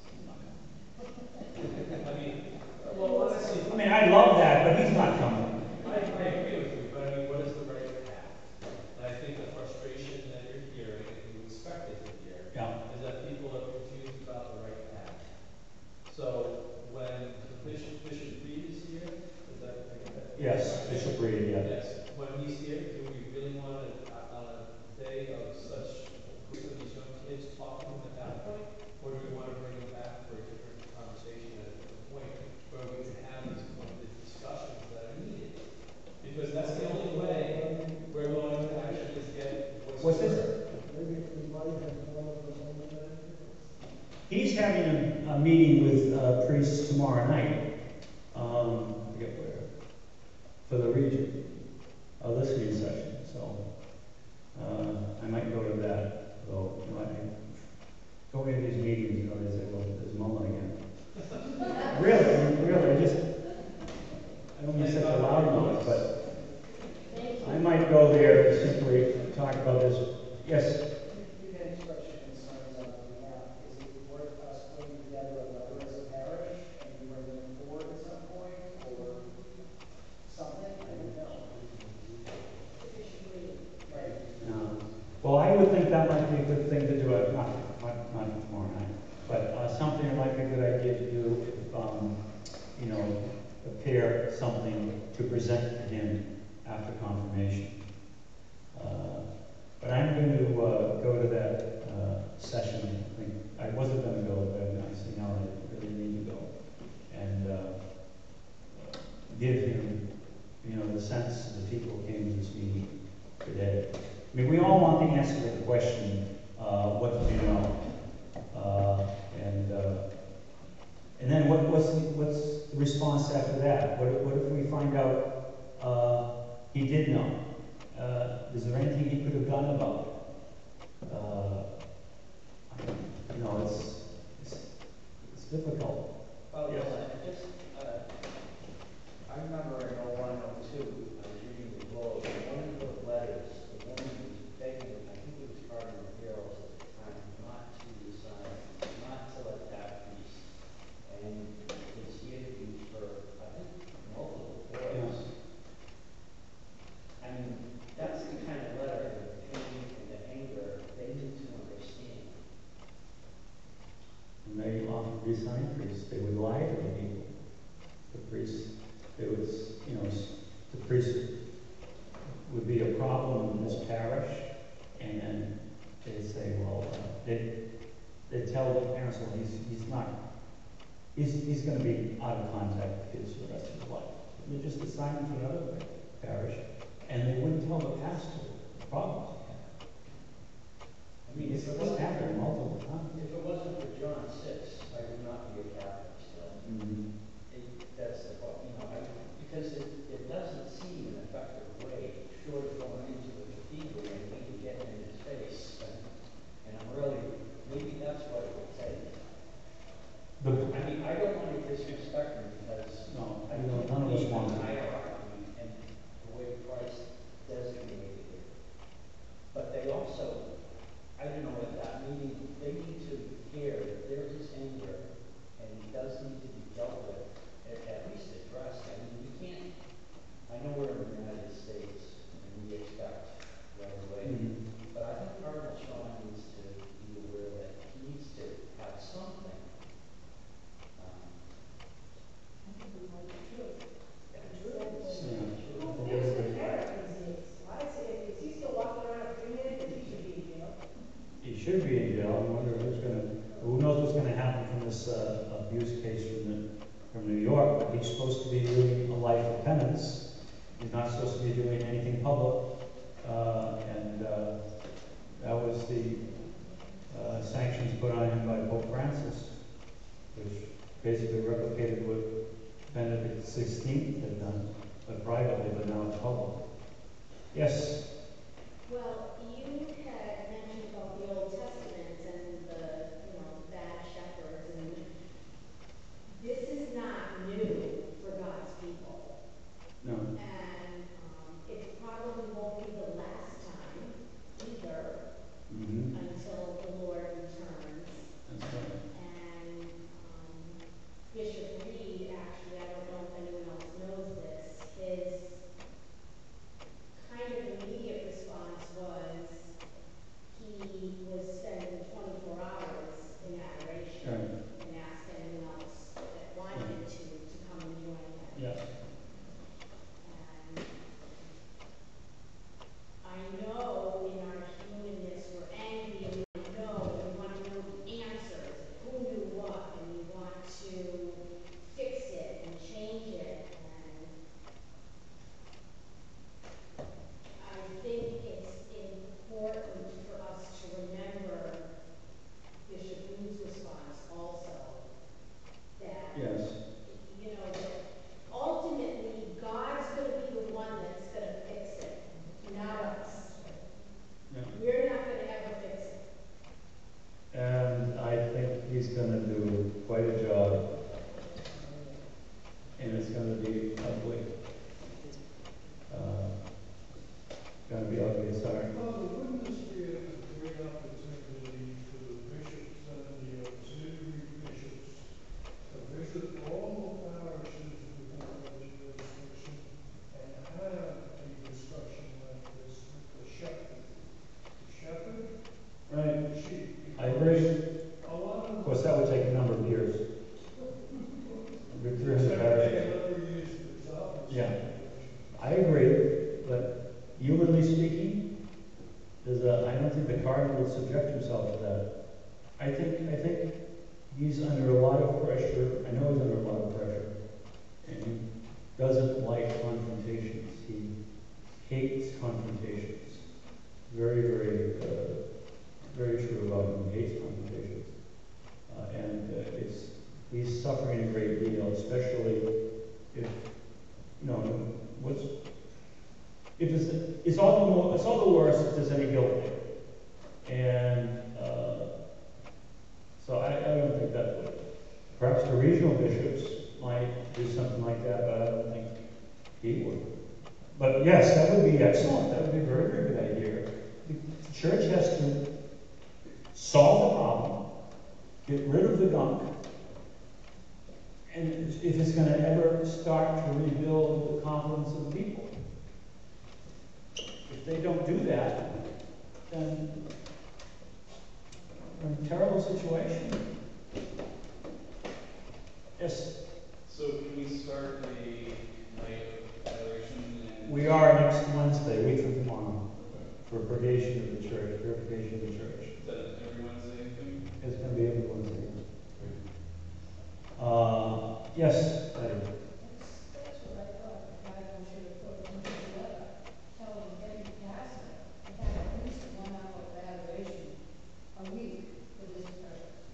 I mean, well, honestly, I mean, I love that, but he's not coming. I agree with you, but I mean, what is the right path? And I think the frustration that you're hearing, and you expected to hear, is that people are confused about the right path. So when Bishop Reed is here, is that I get that? Yes, Bishop Reed, yeah. Yes, when he's here, do we really want to, on a day of such group of these young kids, talk to him at that point? Or do we want to bring him back for a different conversation at a different point where we can have these pointed discussions that are needed? Because that's the only way we're going to actually get What's this? maybe invite him to one of the Mullen. He's having a meeting with priests tomorrow night, I forget where, for the region, a listening session. So I might go to that. Though, you know, going to these meetings, you know, they say, well, there's Mullen again. really, I don't mean such a loud noise, but I might go there to simply talk about this. Yes. You've had expressed your concerns on our behalf. Is it worth us putting together Well, I would think that might be a good thing to do, not tomorrow night, but something that might be a good idea to do if, you know, prepare something to present to him after confirmation. But I'm going to go to that session. I think I wasn't going to go, but I see now I really need to go and give him, you know, the sense of the people who came to this meeting today. I mean, we all want the answer to the question, what do you know? And then what's the response after that? What if we find out he did know? Is there anything he could have done about it? You know, it's difficult. Well, Yes. I remember in '01, '02, I was reading the Globe, and one of the letters, the woman was begging, I think it was Cardinal Barrows at the time, not to resign, not to attack peace. And his interviews for, I think, multiple boys. I mean, that's the kind of letter, and the pain and the anger they need to understand. And they often resign priests. They would lie to the people. The priests, it was, you know, the priest would be a problem in this parish, and then they'd say, well, they tell the parents, well, he's going to be out of contact with kids for the rest of his life. And they just assign him to another parish, and they wouldn't tell the pastor the problems he had. I mean, This happened multiple times. if it wasn't for John 6, I would not be a Catholic still. Mm-hmm. That's the point, you know, because it doesn't seem an effective way, short of going into the cathedral and maybe getting in his face. And I'm really, maybe that's what it would take. I mean, I don't want to disrespect him because No, I none do of us believe want in to. hierarchy and the way Christ designated it. But they also, I don't know, at that meeting, they need to hear that there is anger and it does need to be dealt with, at least addressed. I mean, we can't, I know we're in the United States and we expect right away, but I think Cardinal Sean needs to be aware that he needs to have something. Who is the parent these days? Why is he still walking around a free man? Because he should be in jail. He should be in jail. I wonder who knows what's going to happen from this abuse case from New York. But he's supposed to be doing a life of penance. He's not supposed to be doing anything public. That was the sanctions put on him by Pope Francis, which basically replicated what Benedict XVI had done, but privately, but now it's public. Yes? Well, you had mentioned about the Old Testament and the bad shepherds, and this is not new for God's people. No. And it probably won't be the last time either, Mm-hmm. until the Lord returns. That's right. And Bishop Reed, actually, I don't know if anyone else knows this, his kind of immediate response was he was spending 24 hours in adoration Right. and asked anyone else that wanted to come and join him. Yeah. And I know in our humanness we're angry and we don't know and we want to know the answers and who knew what and we want to fix it and change it. And I think it's important for us to remember Bishop Reed's response also, that, Yes. that ultimately God's going to be the one that's going to fix it, not us. Yeah. We're not going to ever fix it. And I think he's going to do quite a job, and it's going to be ugly. Going to be ugly, sorry. Father, wouldn't this be a great opportunity for the bishops and the auxiliary bishops to visit all the parishes within their jurisdiction and have a discussion like this with the shepherd? The shepherd speaking, I don't think the cardinal would subject himself to that. I think he's under a lot of pressure. I know he's under a lot of pressure, and he doesn't like confrontations. He hates confrontations. Very, very, very true about him. He hates confrontations, he's suffering a great deal, especially if it's all the worse if there's any guilt there, and so I don't think that would. Perhaps the regional bishops might do something like that, but I don't think he would. But yes, that would be excellent. That would be a very, very good idea. The church has to solve the problem, get rid of the gunk, and if it's going to ever start to rebuild the confidence of the people. If they don't do that, then we're in a terrible situation. Yes? So can we start a night of adoration? We are next Wednesday, week from tomorrow, for purgation of the church, purification of the church. Is that every Wednesday thing? It's going to be every Wednesday. Yes, Betty. That's what I thought, the Bible should have put into the letter, telling every pastor to have at least 1 hour of adoration a week for this crisis.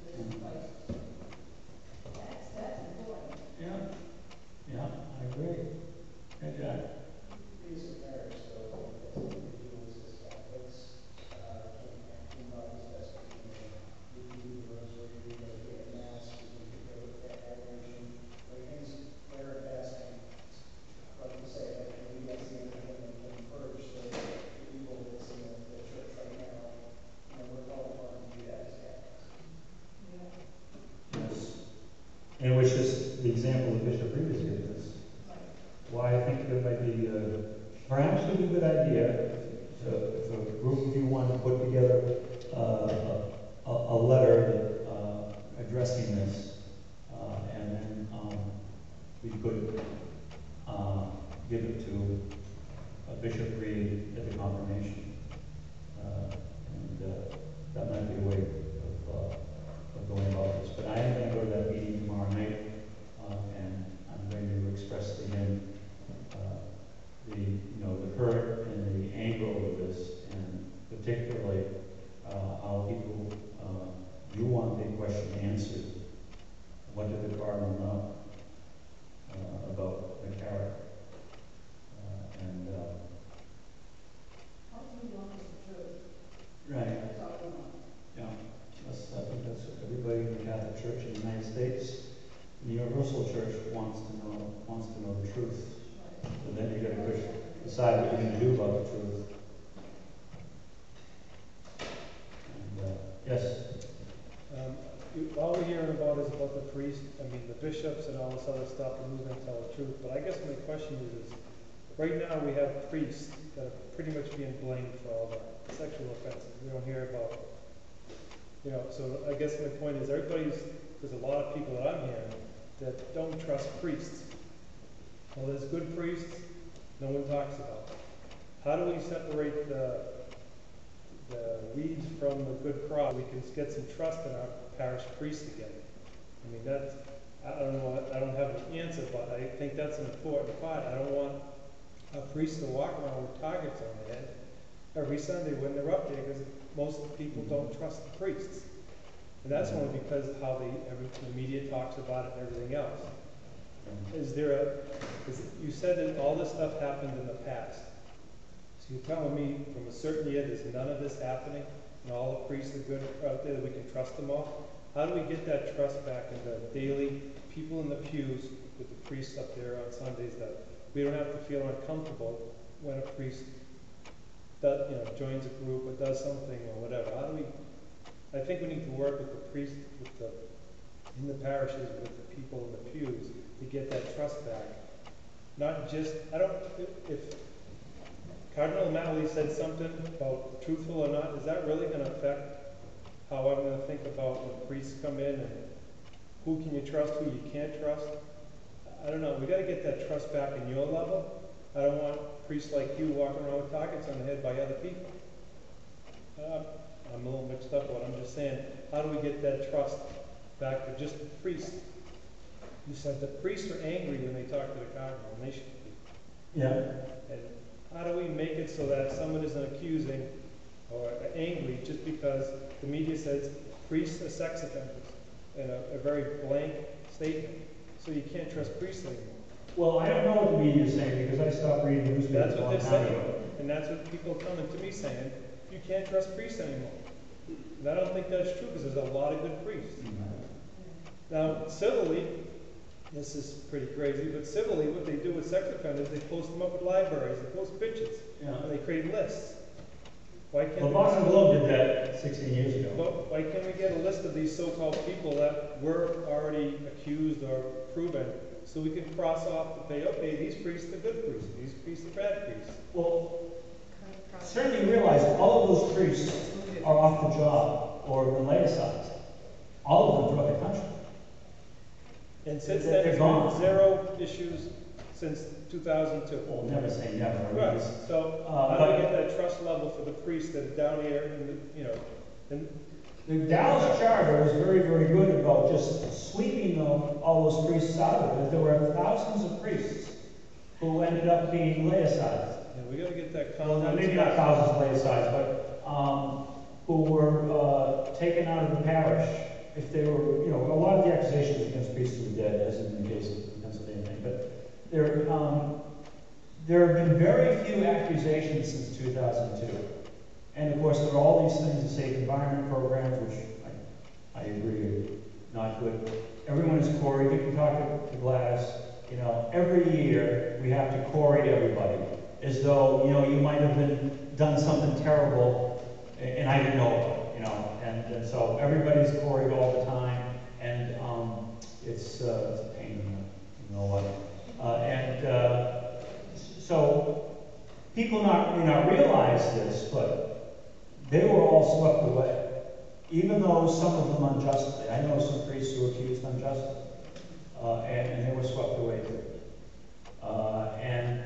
That's important. Yeah, I agree. Hey, Jack. We as a parish, though, I think that's what we do as Catholics. In Martha's best we can. We can do the rosary, we dedicate a mass, we can do the adoration. Like things where fasting, like you say, that maybe that's the only thing that can purge the evil that's in the church right now. We're called upon to do that as Catholics. Yeah. Yes. And which is the example the bishop previous gave us. Why I think it might be, perhaps it would be a good idea if a group of you want to put together a letter addressing this, and then we could give it to Bishop Reed at the confirmation. That might be a way of going about this. But I am going to go to that meeting tomorrow night, and I'm going to express to him the hurt and the anger over this, and particularly how people do want their question answered. What did the cardinal know about the character? All we want is the truth. Right. That's all we want. Yeah. I think that's what everybody in the Catholic Church in the United States, the Universal Church wants to know the truth. But then you got to decide what you're going to do about the truth. And, yes. All we're hearing about is about the priest, the bishops and all this other stuff, and who's going to tell the truth. But I guess my question is right now we have priests that are pretty much being blamed for all the sexual offenses. We don't hear about, so I guess my point is there's a lot of people that I'm hearing that don't trust priests. Well, there's good priests, no one talks about them. How do we separate the weeds from the good crop? We can get some trust in our parish priests again. I don't know, I don't have an answer, but I think that's an important part. I don't want a priest to walk around with targets on their head every Sunday when they're up there, because most people don't trust the priests. And that's only because of how the media talks about it and everything else. You said that all this stuff happened in the past. So you're telling me from a certain year there's none of this happening, and all the priests are good out there, that we can trust them all? How do we get that trust back in the daily people in the pews with the priests up there on Sundays, that we don't have to feel uncomfortable when a priest does, joins a group or does something or whatever? I think we need to work with the priests in the parishes, with the people in the pews, to get that trust back. Not just, if Cardinal O'Malley said something about truthful or not, is that really going to affect how I'm going to think about when priests come in and who can you trust, who you can't trust? I don't know. We got to get that trust back in your level, I don't want priests like you walking around with targets on the head by other people. I'm a little mixed up, but I'm just saying, how do we get that trust back to just the priest? You said the priests are angry when they talk to the cardinal, and they should be. Yeah. And how do we make it so that someone isn't accusing or angry just because the media says priests are sex offenders in a very blank statement? So you can't trust priests anymore. Well, I don't know what the media is saying because I stopped reading newspapers That's a what long they're time saying, ago. and that's what people are coming to me saying, you can't trust priests anymore. And I don't think that's true because there's a lot of good priests. Now, civilly, this is pretty crazy, but civilly, what they do with sex offenders, they post them up at libraries, they post pictures, Yeah. and they create lists. Why can't The we Boston Globe did that 16 years ago. Well, why can't we get a list of these so-called people that were already accused or proven, so we can cross off to say, okay, these priests are good priests, these priests are bad priests? Well, certainly realize all of those priests are off the job or been laicized. All of them throughout the country. And since They're then, there's gone. been 0 issues since 2002. Well, never say never. I mean, Right, it's- so how do we get that trust level for the priests that are down here and, and The Dallas Charter was very, very good about just sweeping all those priests out of it. There were thousands of priests who ended up being laicized. we gotta get that Well, common. maybe not thousands laicized, but who were taken out of the parish if they were, a lot of the accusations against priests were dead, as in the case of the Pennsylvania thing. But there have been very few accusations since 2002. And of course, there are all these things, the safe environment programs, which I agree are not good. Everyone is quarried. You can talk to Gladys. Every year we have to quarry everybody, as though you might have done something terrible, and I didn't know about it. And so everybody's quarried all the time, and it's a pain in the what. So people may not realize this, but they were all swept away, even though some of them unjustly. I know some priests who were accused unjustly, and they were swept away too. And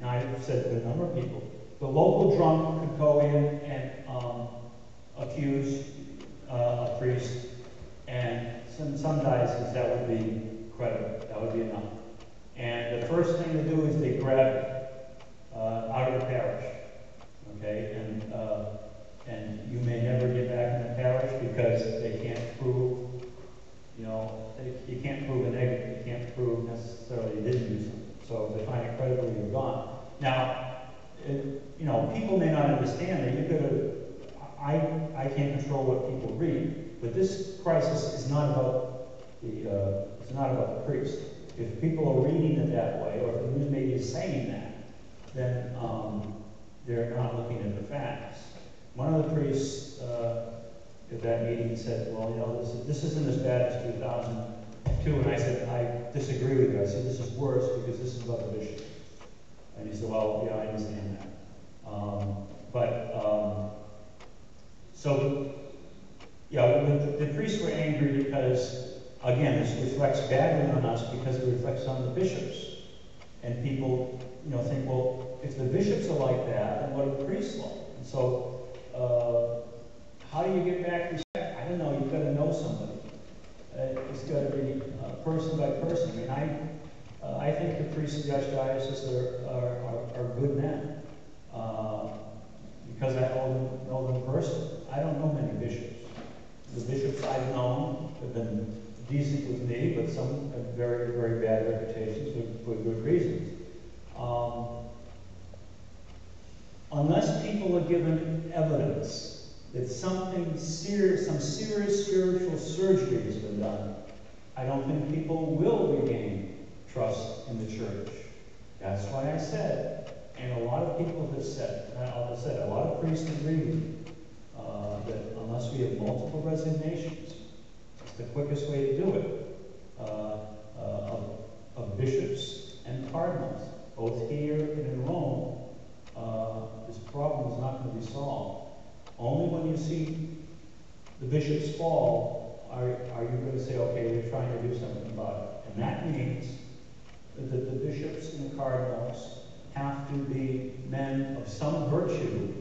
I've said to a number of people, the local drunk could go in and accuse a priest, and some diocese that would be credible, that would be enough. And the first thing they do is they grab it out of the parish, okay? And you may never get back in the parish because they can't prove, you can't prove a negative, you can't prove necessarily you didn't do something. So if they find it credible, you're gone. Now, people may not understand that you could. I can't control what people read, but this crisis is not about the priest. If people are reading it that way, or if the news media is saying that, then they're not looking at the facts. One of the priests at that meeting said, well, this isn't as bad as 2002, and I said, I disagree with you. I said, this is worse because this is about the bishop. And he said, well, yeah, I understand that. The priests were angry because, again, this reflects badly on us because it reflects on the bishops. And people, think, well, if the bishops are like that, then what are the priests like? And so, how do you get back respect? I don't know. You've got to know somebody. It's got to be person by person. I think the priests of the Archdiocese are good men because I know them personally. I don't know many bishops. The bishops I've known have been decent with me, but some have very, very bad reputations for good reasons. Unless people are given evidence that some serious spiritual surgery has been done, I don't think people will regain trust in the church. That's why I said, and a lot of people have said, a lot of priests agree with me, that unless we have multiple resignations, it's the quickest way to do it, of bishops and cardinals, both here and in Rome, this problem is not going to be solved. Only when you see the bishops fall are you going to say, okay, we're trying to do something about it. And that means that the bishops and the cardinals have to be men of some virtue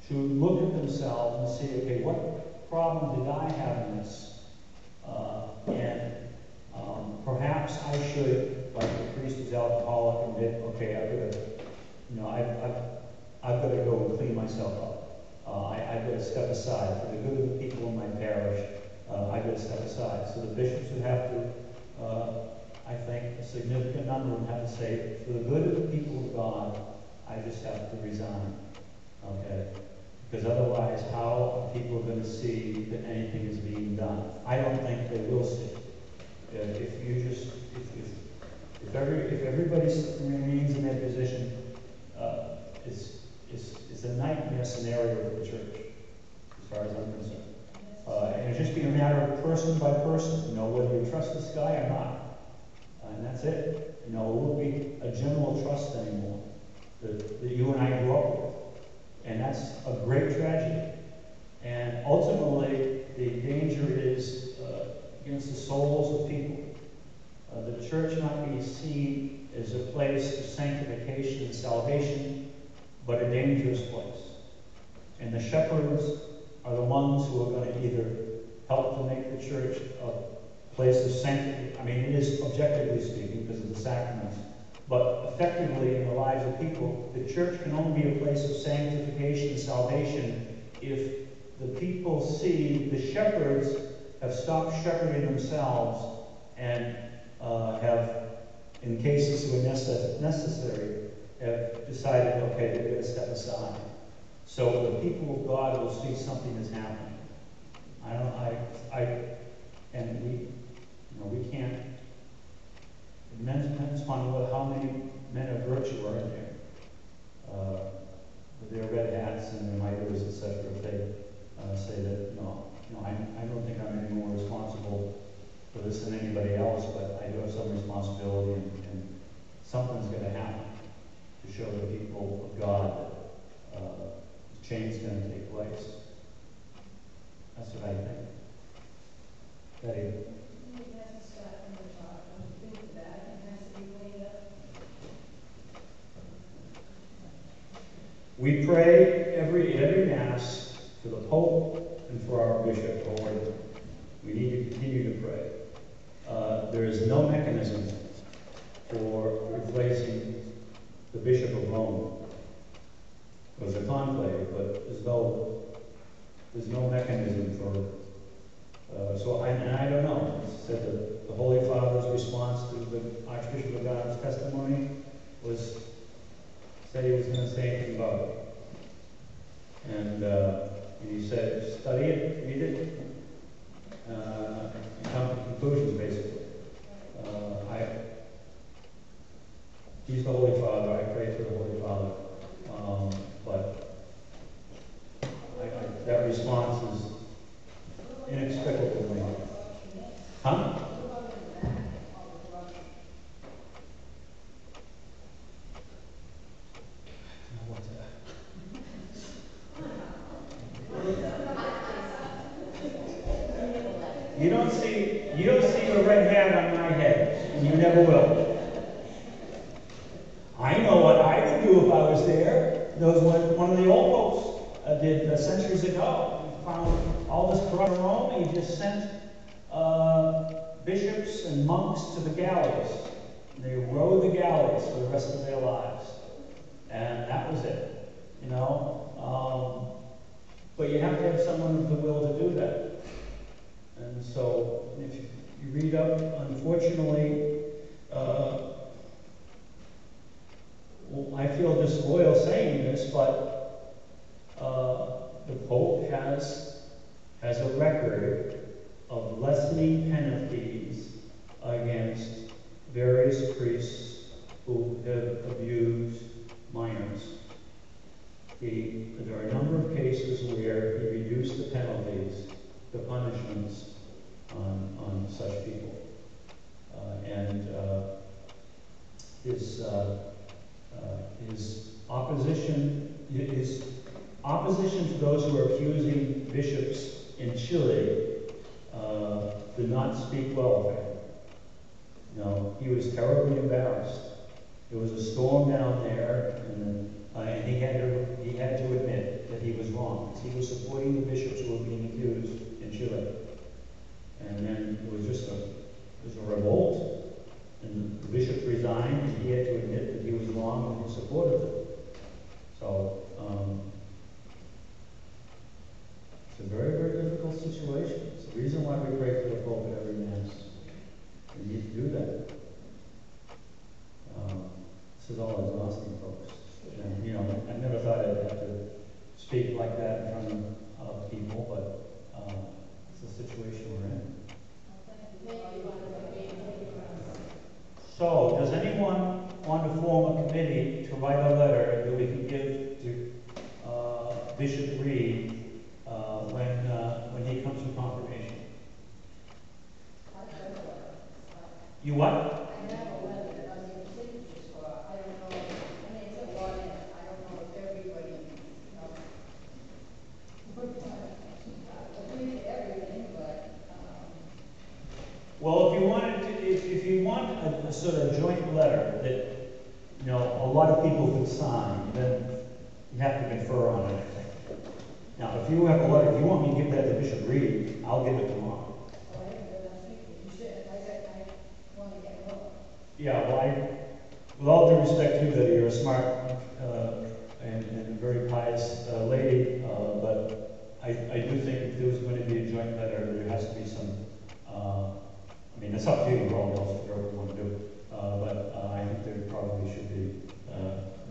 to look at themselves and see, okay, what problem did I have in this? And perhaps I should, like the priest who's alcoholic, admit, okay, I've got to go and clean myself up. I've got to step aside for the good of the people in my parish. I've got to step aside. So the bishops would have to, I think, a significant number would have to say, for the good of the people of God, I just have to resign. Okay? Because otherwise, how are people going to see that anything is being done? I don't think they will see. If everybody remains in their position, it's a nightmare scenario for the church, as far as I'm concerned. And it's just be a matter of person by person, whether you trust this guy or not. And that's it. It won't be a general trust anymore that you and I grew up with. And that's a great tragedy. And ultimately, the danger is against the souls of people. The church not be seen as a place of sanctification and salvation, but a dangerous place. And the shepherds are the ones who are going to either help to make the church a place of sanctity. I mean, it is objectively speaking because of the sacraments. But effectively, in the lives of people, the church can only be a place of sanctification and salvation if the people see the shepherds have stopped shepherding themselves and have, in cases where necessary, have decided, okay, they're going to step aside. So the people of God will see something is happening. We can't. It depends upon how many men of virtue are in there. With their red hats and their miters, etc. If they say that, I don't think I'm any more responsible for this than anybody else, but I do have some responsibility, and something's going to happen to show the people of God that change is going to take place. That's what I think. Betty? We pray every Mass for the Pope and for our Bishop of Order. We need to continue to pray. There is no mechanism for replacing the Bishop of Rome. It was a conclave, but there's no mechanism for. I don't know. It said that the Holy Father's response to the Archbishop of Ghana's testimony was said he was going to say anything about it. And he said, study it, read it, and come to conclusions, basically. He's the Holy Father. I pray for the Holy Father. But that response is inexplicable to me. Huh? You don't see a red hat on my head, and you never will. I know what I would do if I was there. That was what one of the old popes did centuries ago. He found all this corruption in Rome, and he just sent bishops and monks to the galleys. And they rode the galleys for the rest of their lives. And that was it. But you have to have someone with the will to do that. And so, if you read up, unfortunately, I feel disloyal saying this, but the Pope has a record of lessening penalties against various priests who have abused minors. There are a number of cases where he reduced the penalties, the punishments on such people. His opposition to those who are accusing bishops in Chile did not speak well of him. He was terribly embarrassed, There was a storm down there, and he had to admit that he was wrong, because he was supporting the bishops who were being accused in Chile. And then it was just a revolt, and the bishops resigned, and he had to admit that he was wrong in his support of them. So, it's a very, very difficult situation. It's the reason why we pray for the Pope at every Mass. We need to do that. This is all exhausting, folks. And, you know, I never thought I'd have to speak like that in front of people, but it's the situation we're in. Thank you for being here for us. So, does anyone want to form a committee to write a letter that we can give to Bishop Reed when he comes to confirmation? You what? I have a letter that I need signatures for. I don't know, I mean, it's a lot in it. I don't know if everybody, you know, would agree to everything, but, Well, if you want a sort of joint letter that, you know, a lot of people could sign, then you have to confer on it, I think. Now, if you have a letter, if you want me to give that to Bishop Reed, I'll give it tomorrow. I haven't got enough people. You said, I want to get more. Yeah, well, with all due respect to you, that you're a smart and a very pious lady, but I do think if there was going to be a joint letter, there has to be some, I mean, it's up to you, all else, whatever you want to do, but I think there probably should be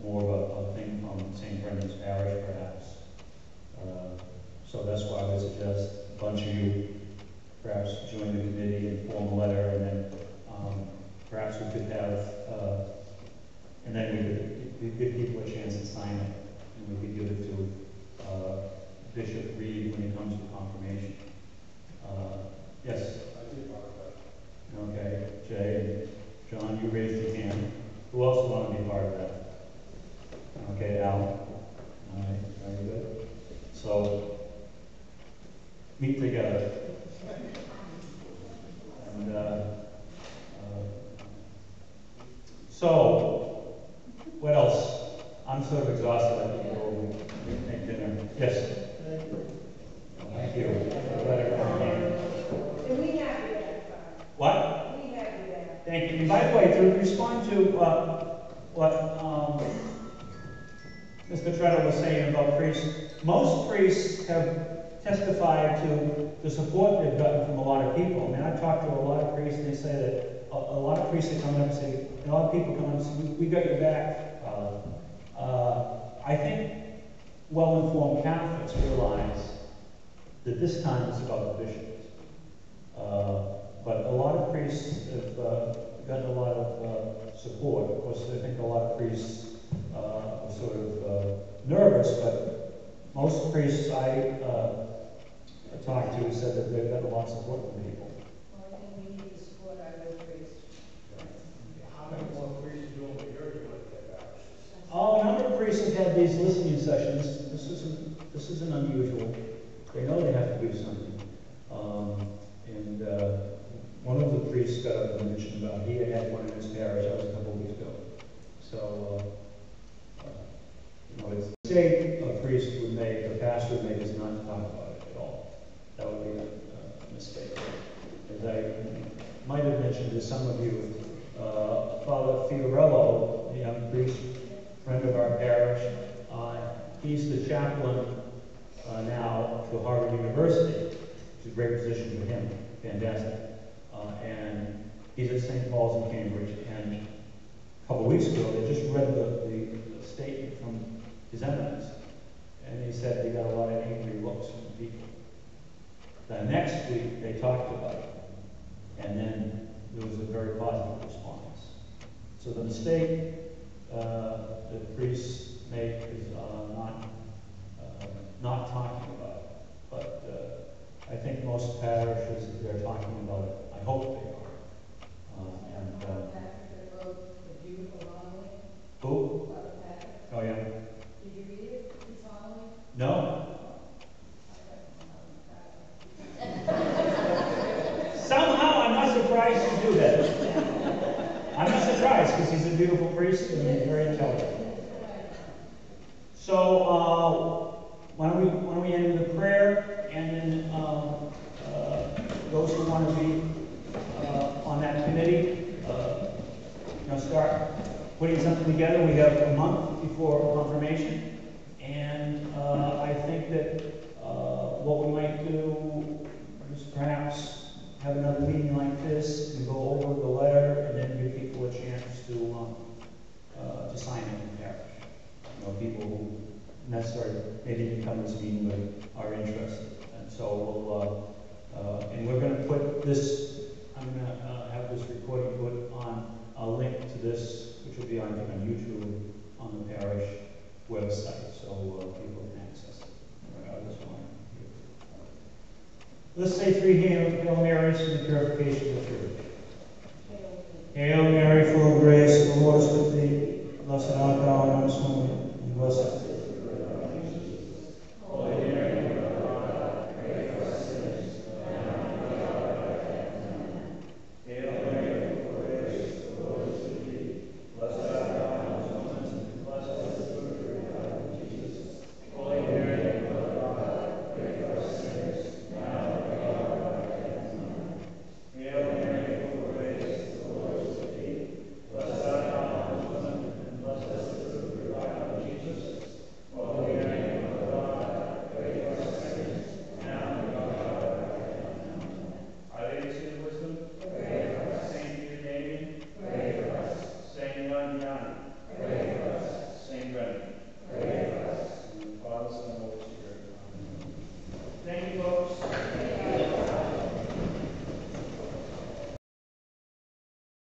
more of a thing from St. Brendan's Parish, perhaps. So that's why I would suggest a bunch of you perhaps join the committee and form a letter, and then perhaps we could have, and then we could give people a chance to sign it, and we could give it to Bishop Reed when he comes to confirmation. Yes? I'd be part of that. Okay, Jay and John, you raised your hand. Who else would want to be part of that? Okay, Al. All right, very good. So, meet together. And so, what else? I'm sort of exhausted. I think we'll make dinner. Yes? Thank you. I'm glad everyone came. And we have you back, What? we have you back. Thank you. And by the way, to respond to what Mr. Treadle was saying about priests, most priests have testified to the support they've gotten from a lot of people. I mean, I've talked to a lot of priests, and they say that a lot of priests that come up and say, a lot of people come up and say, we got your back. I think well-informed Catholics realize that this time it's about the bishops. But a lot of priests have gotten a lot of support. Of course, I think a lot of priests are sort of nervous, but most priests I talked to said that they've gotten a lot of support from people. Well, I think we need to support our new priests. How many more priests are doing what you're doing at that parish? Oh, a number of priests have had these listening sessions. This isn't unusual. They know they have to do something. One of the priests got up and mentioned about he had one in his parish. That was a couple of weeks ago. So, you know, it's a mistake a priest would make, a pastor would make, is not to talk about it at all. That would be a mistake. As I might have mentioned to some of you, Father Fiorello, a young priest, friend of our parish, he's the chaplain now to Harvard University, which is a great position for him, fantastic. And he's at St. Paul's in Cambridge, and a couple of weeks ago they just read the statement from His Eminence, and he said they got a lot of angry looks from people. The next week they talked about it, and then there was a very positive response. So the mistake that priests make is not talking about it. But I think most parishes, if they're talking about it, I hope they are. Patrick that wrote the beautiful homily. Who? Father Patrick. Oh, yeah. Did you read it? His homily? No. I read it. Somehow I'm not surprised to do that. I'm not surprised because he's a beautiful priest. why don't we end with a prayer, and then those who want to be on that committee, start putting something together. We have a month before confirmation, and I think that what we might do is perhaps have another meeting like this and go over the letter, and then give people a chance to sign it in the parish. People who necessarily maybe didn't come to this meeting but are interested. And so we'll, and we're going to put this, I'm going to have this recording put on a link to this, which will be on YouTube on the parish website, so people can access it. Regardless of Let's say 3 Hail Marys for the purification of the church. Hail Mary, full of grace, the Lord is with thee. Blessed art thou amongst women, and blessed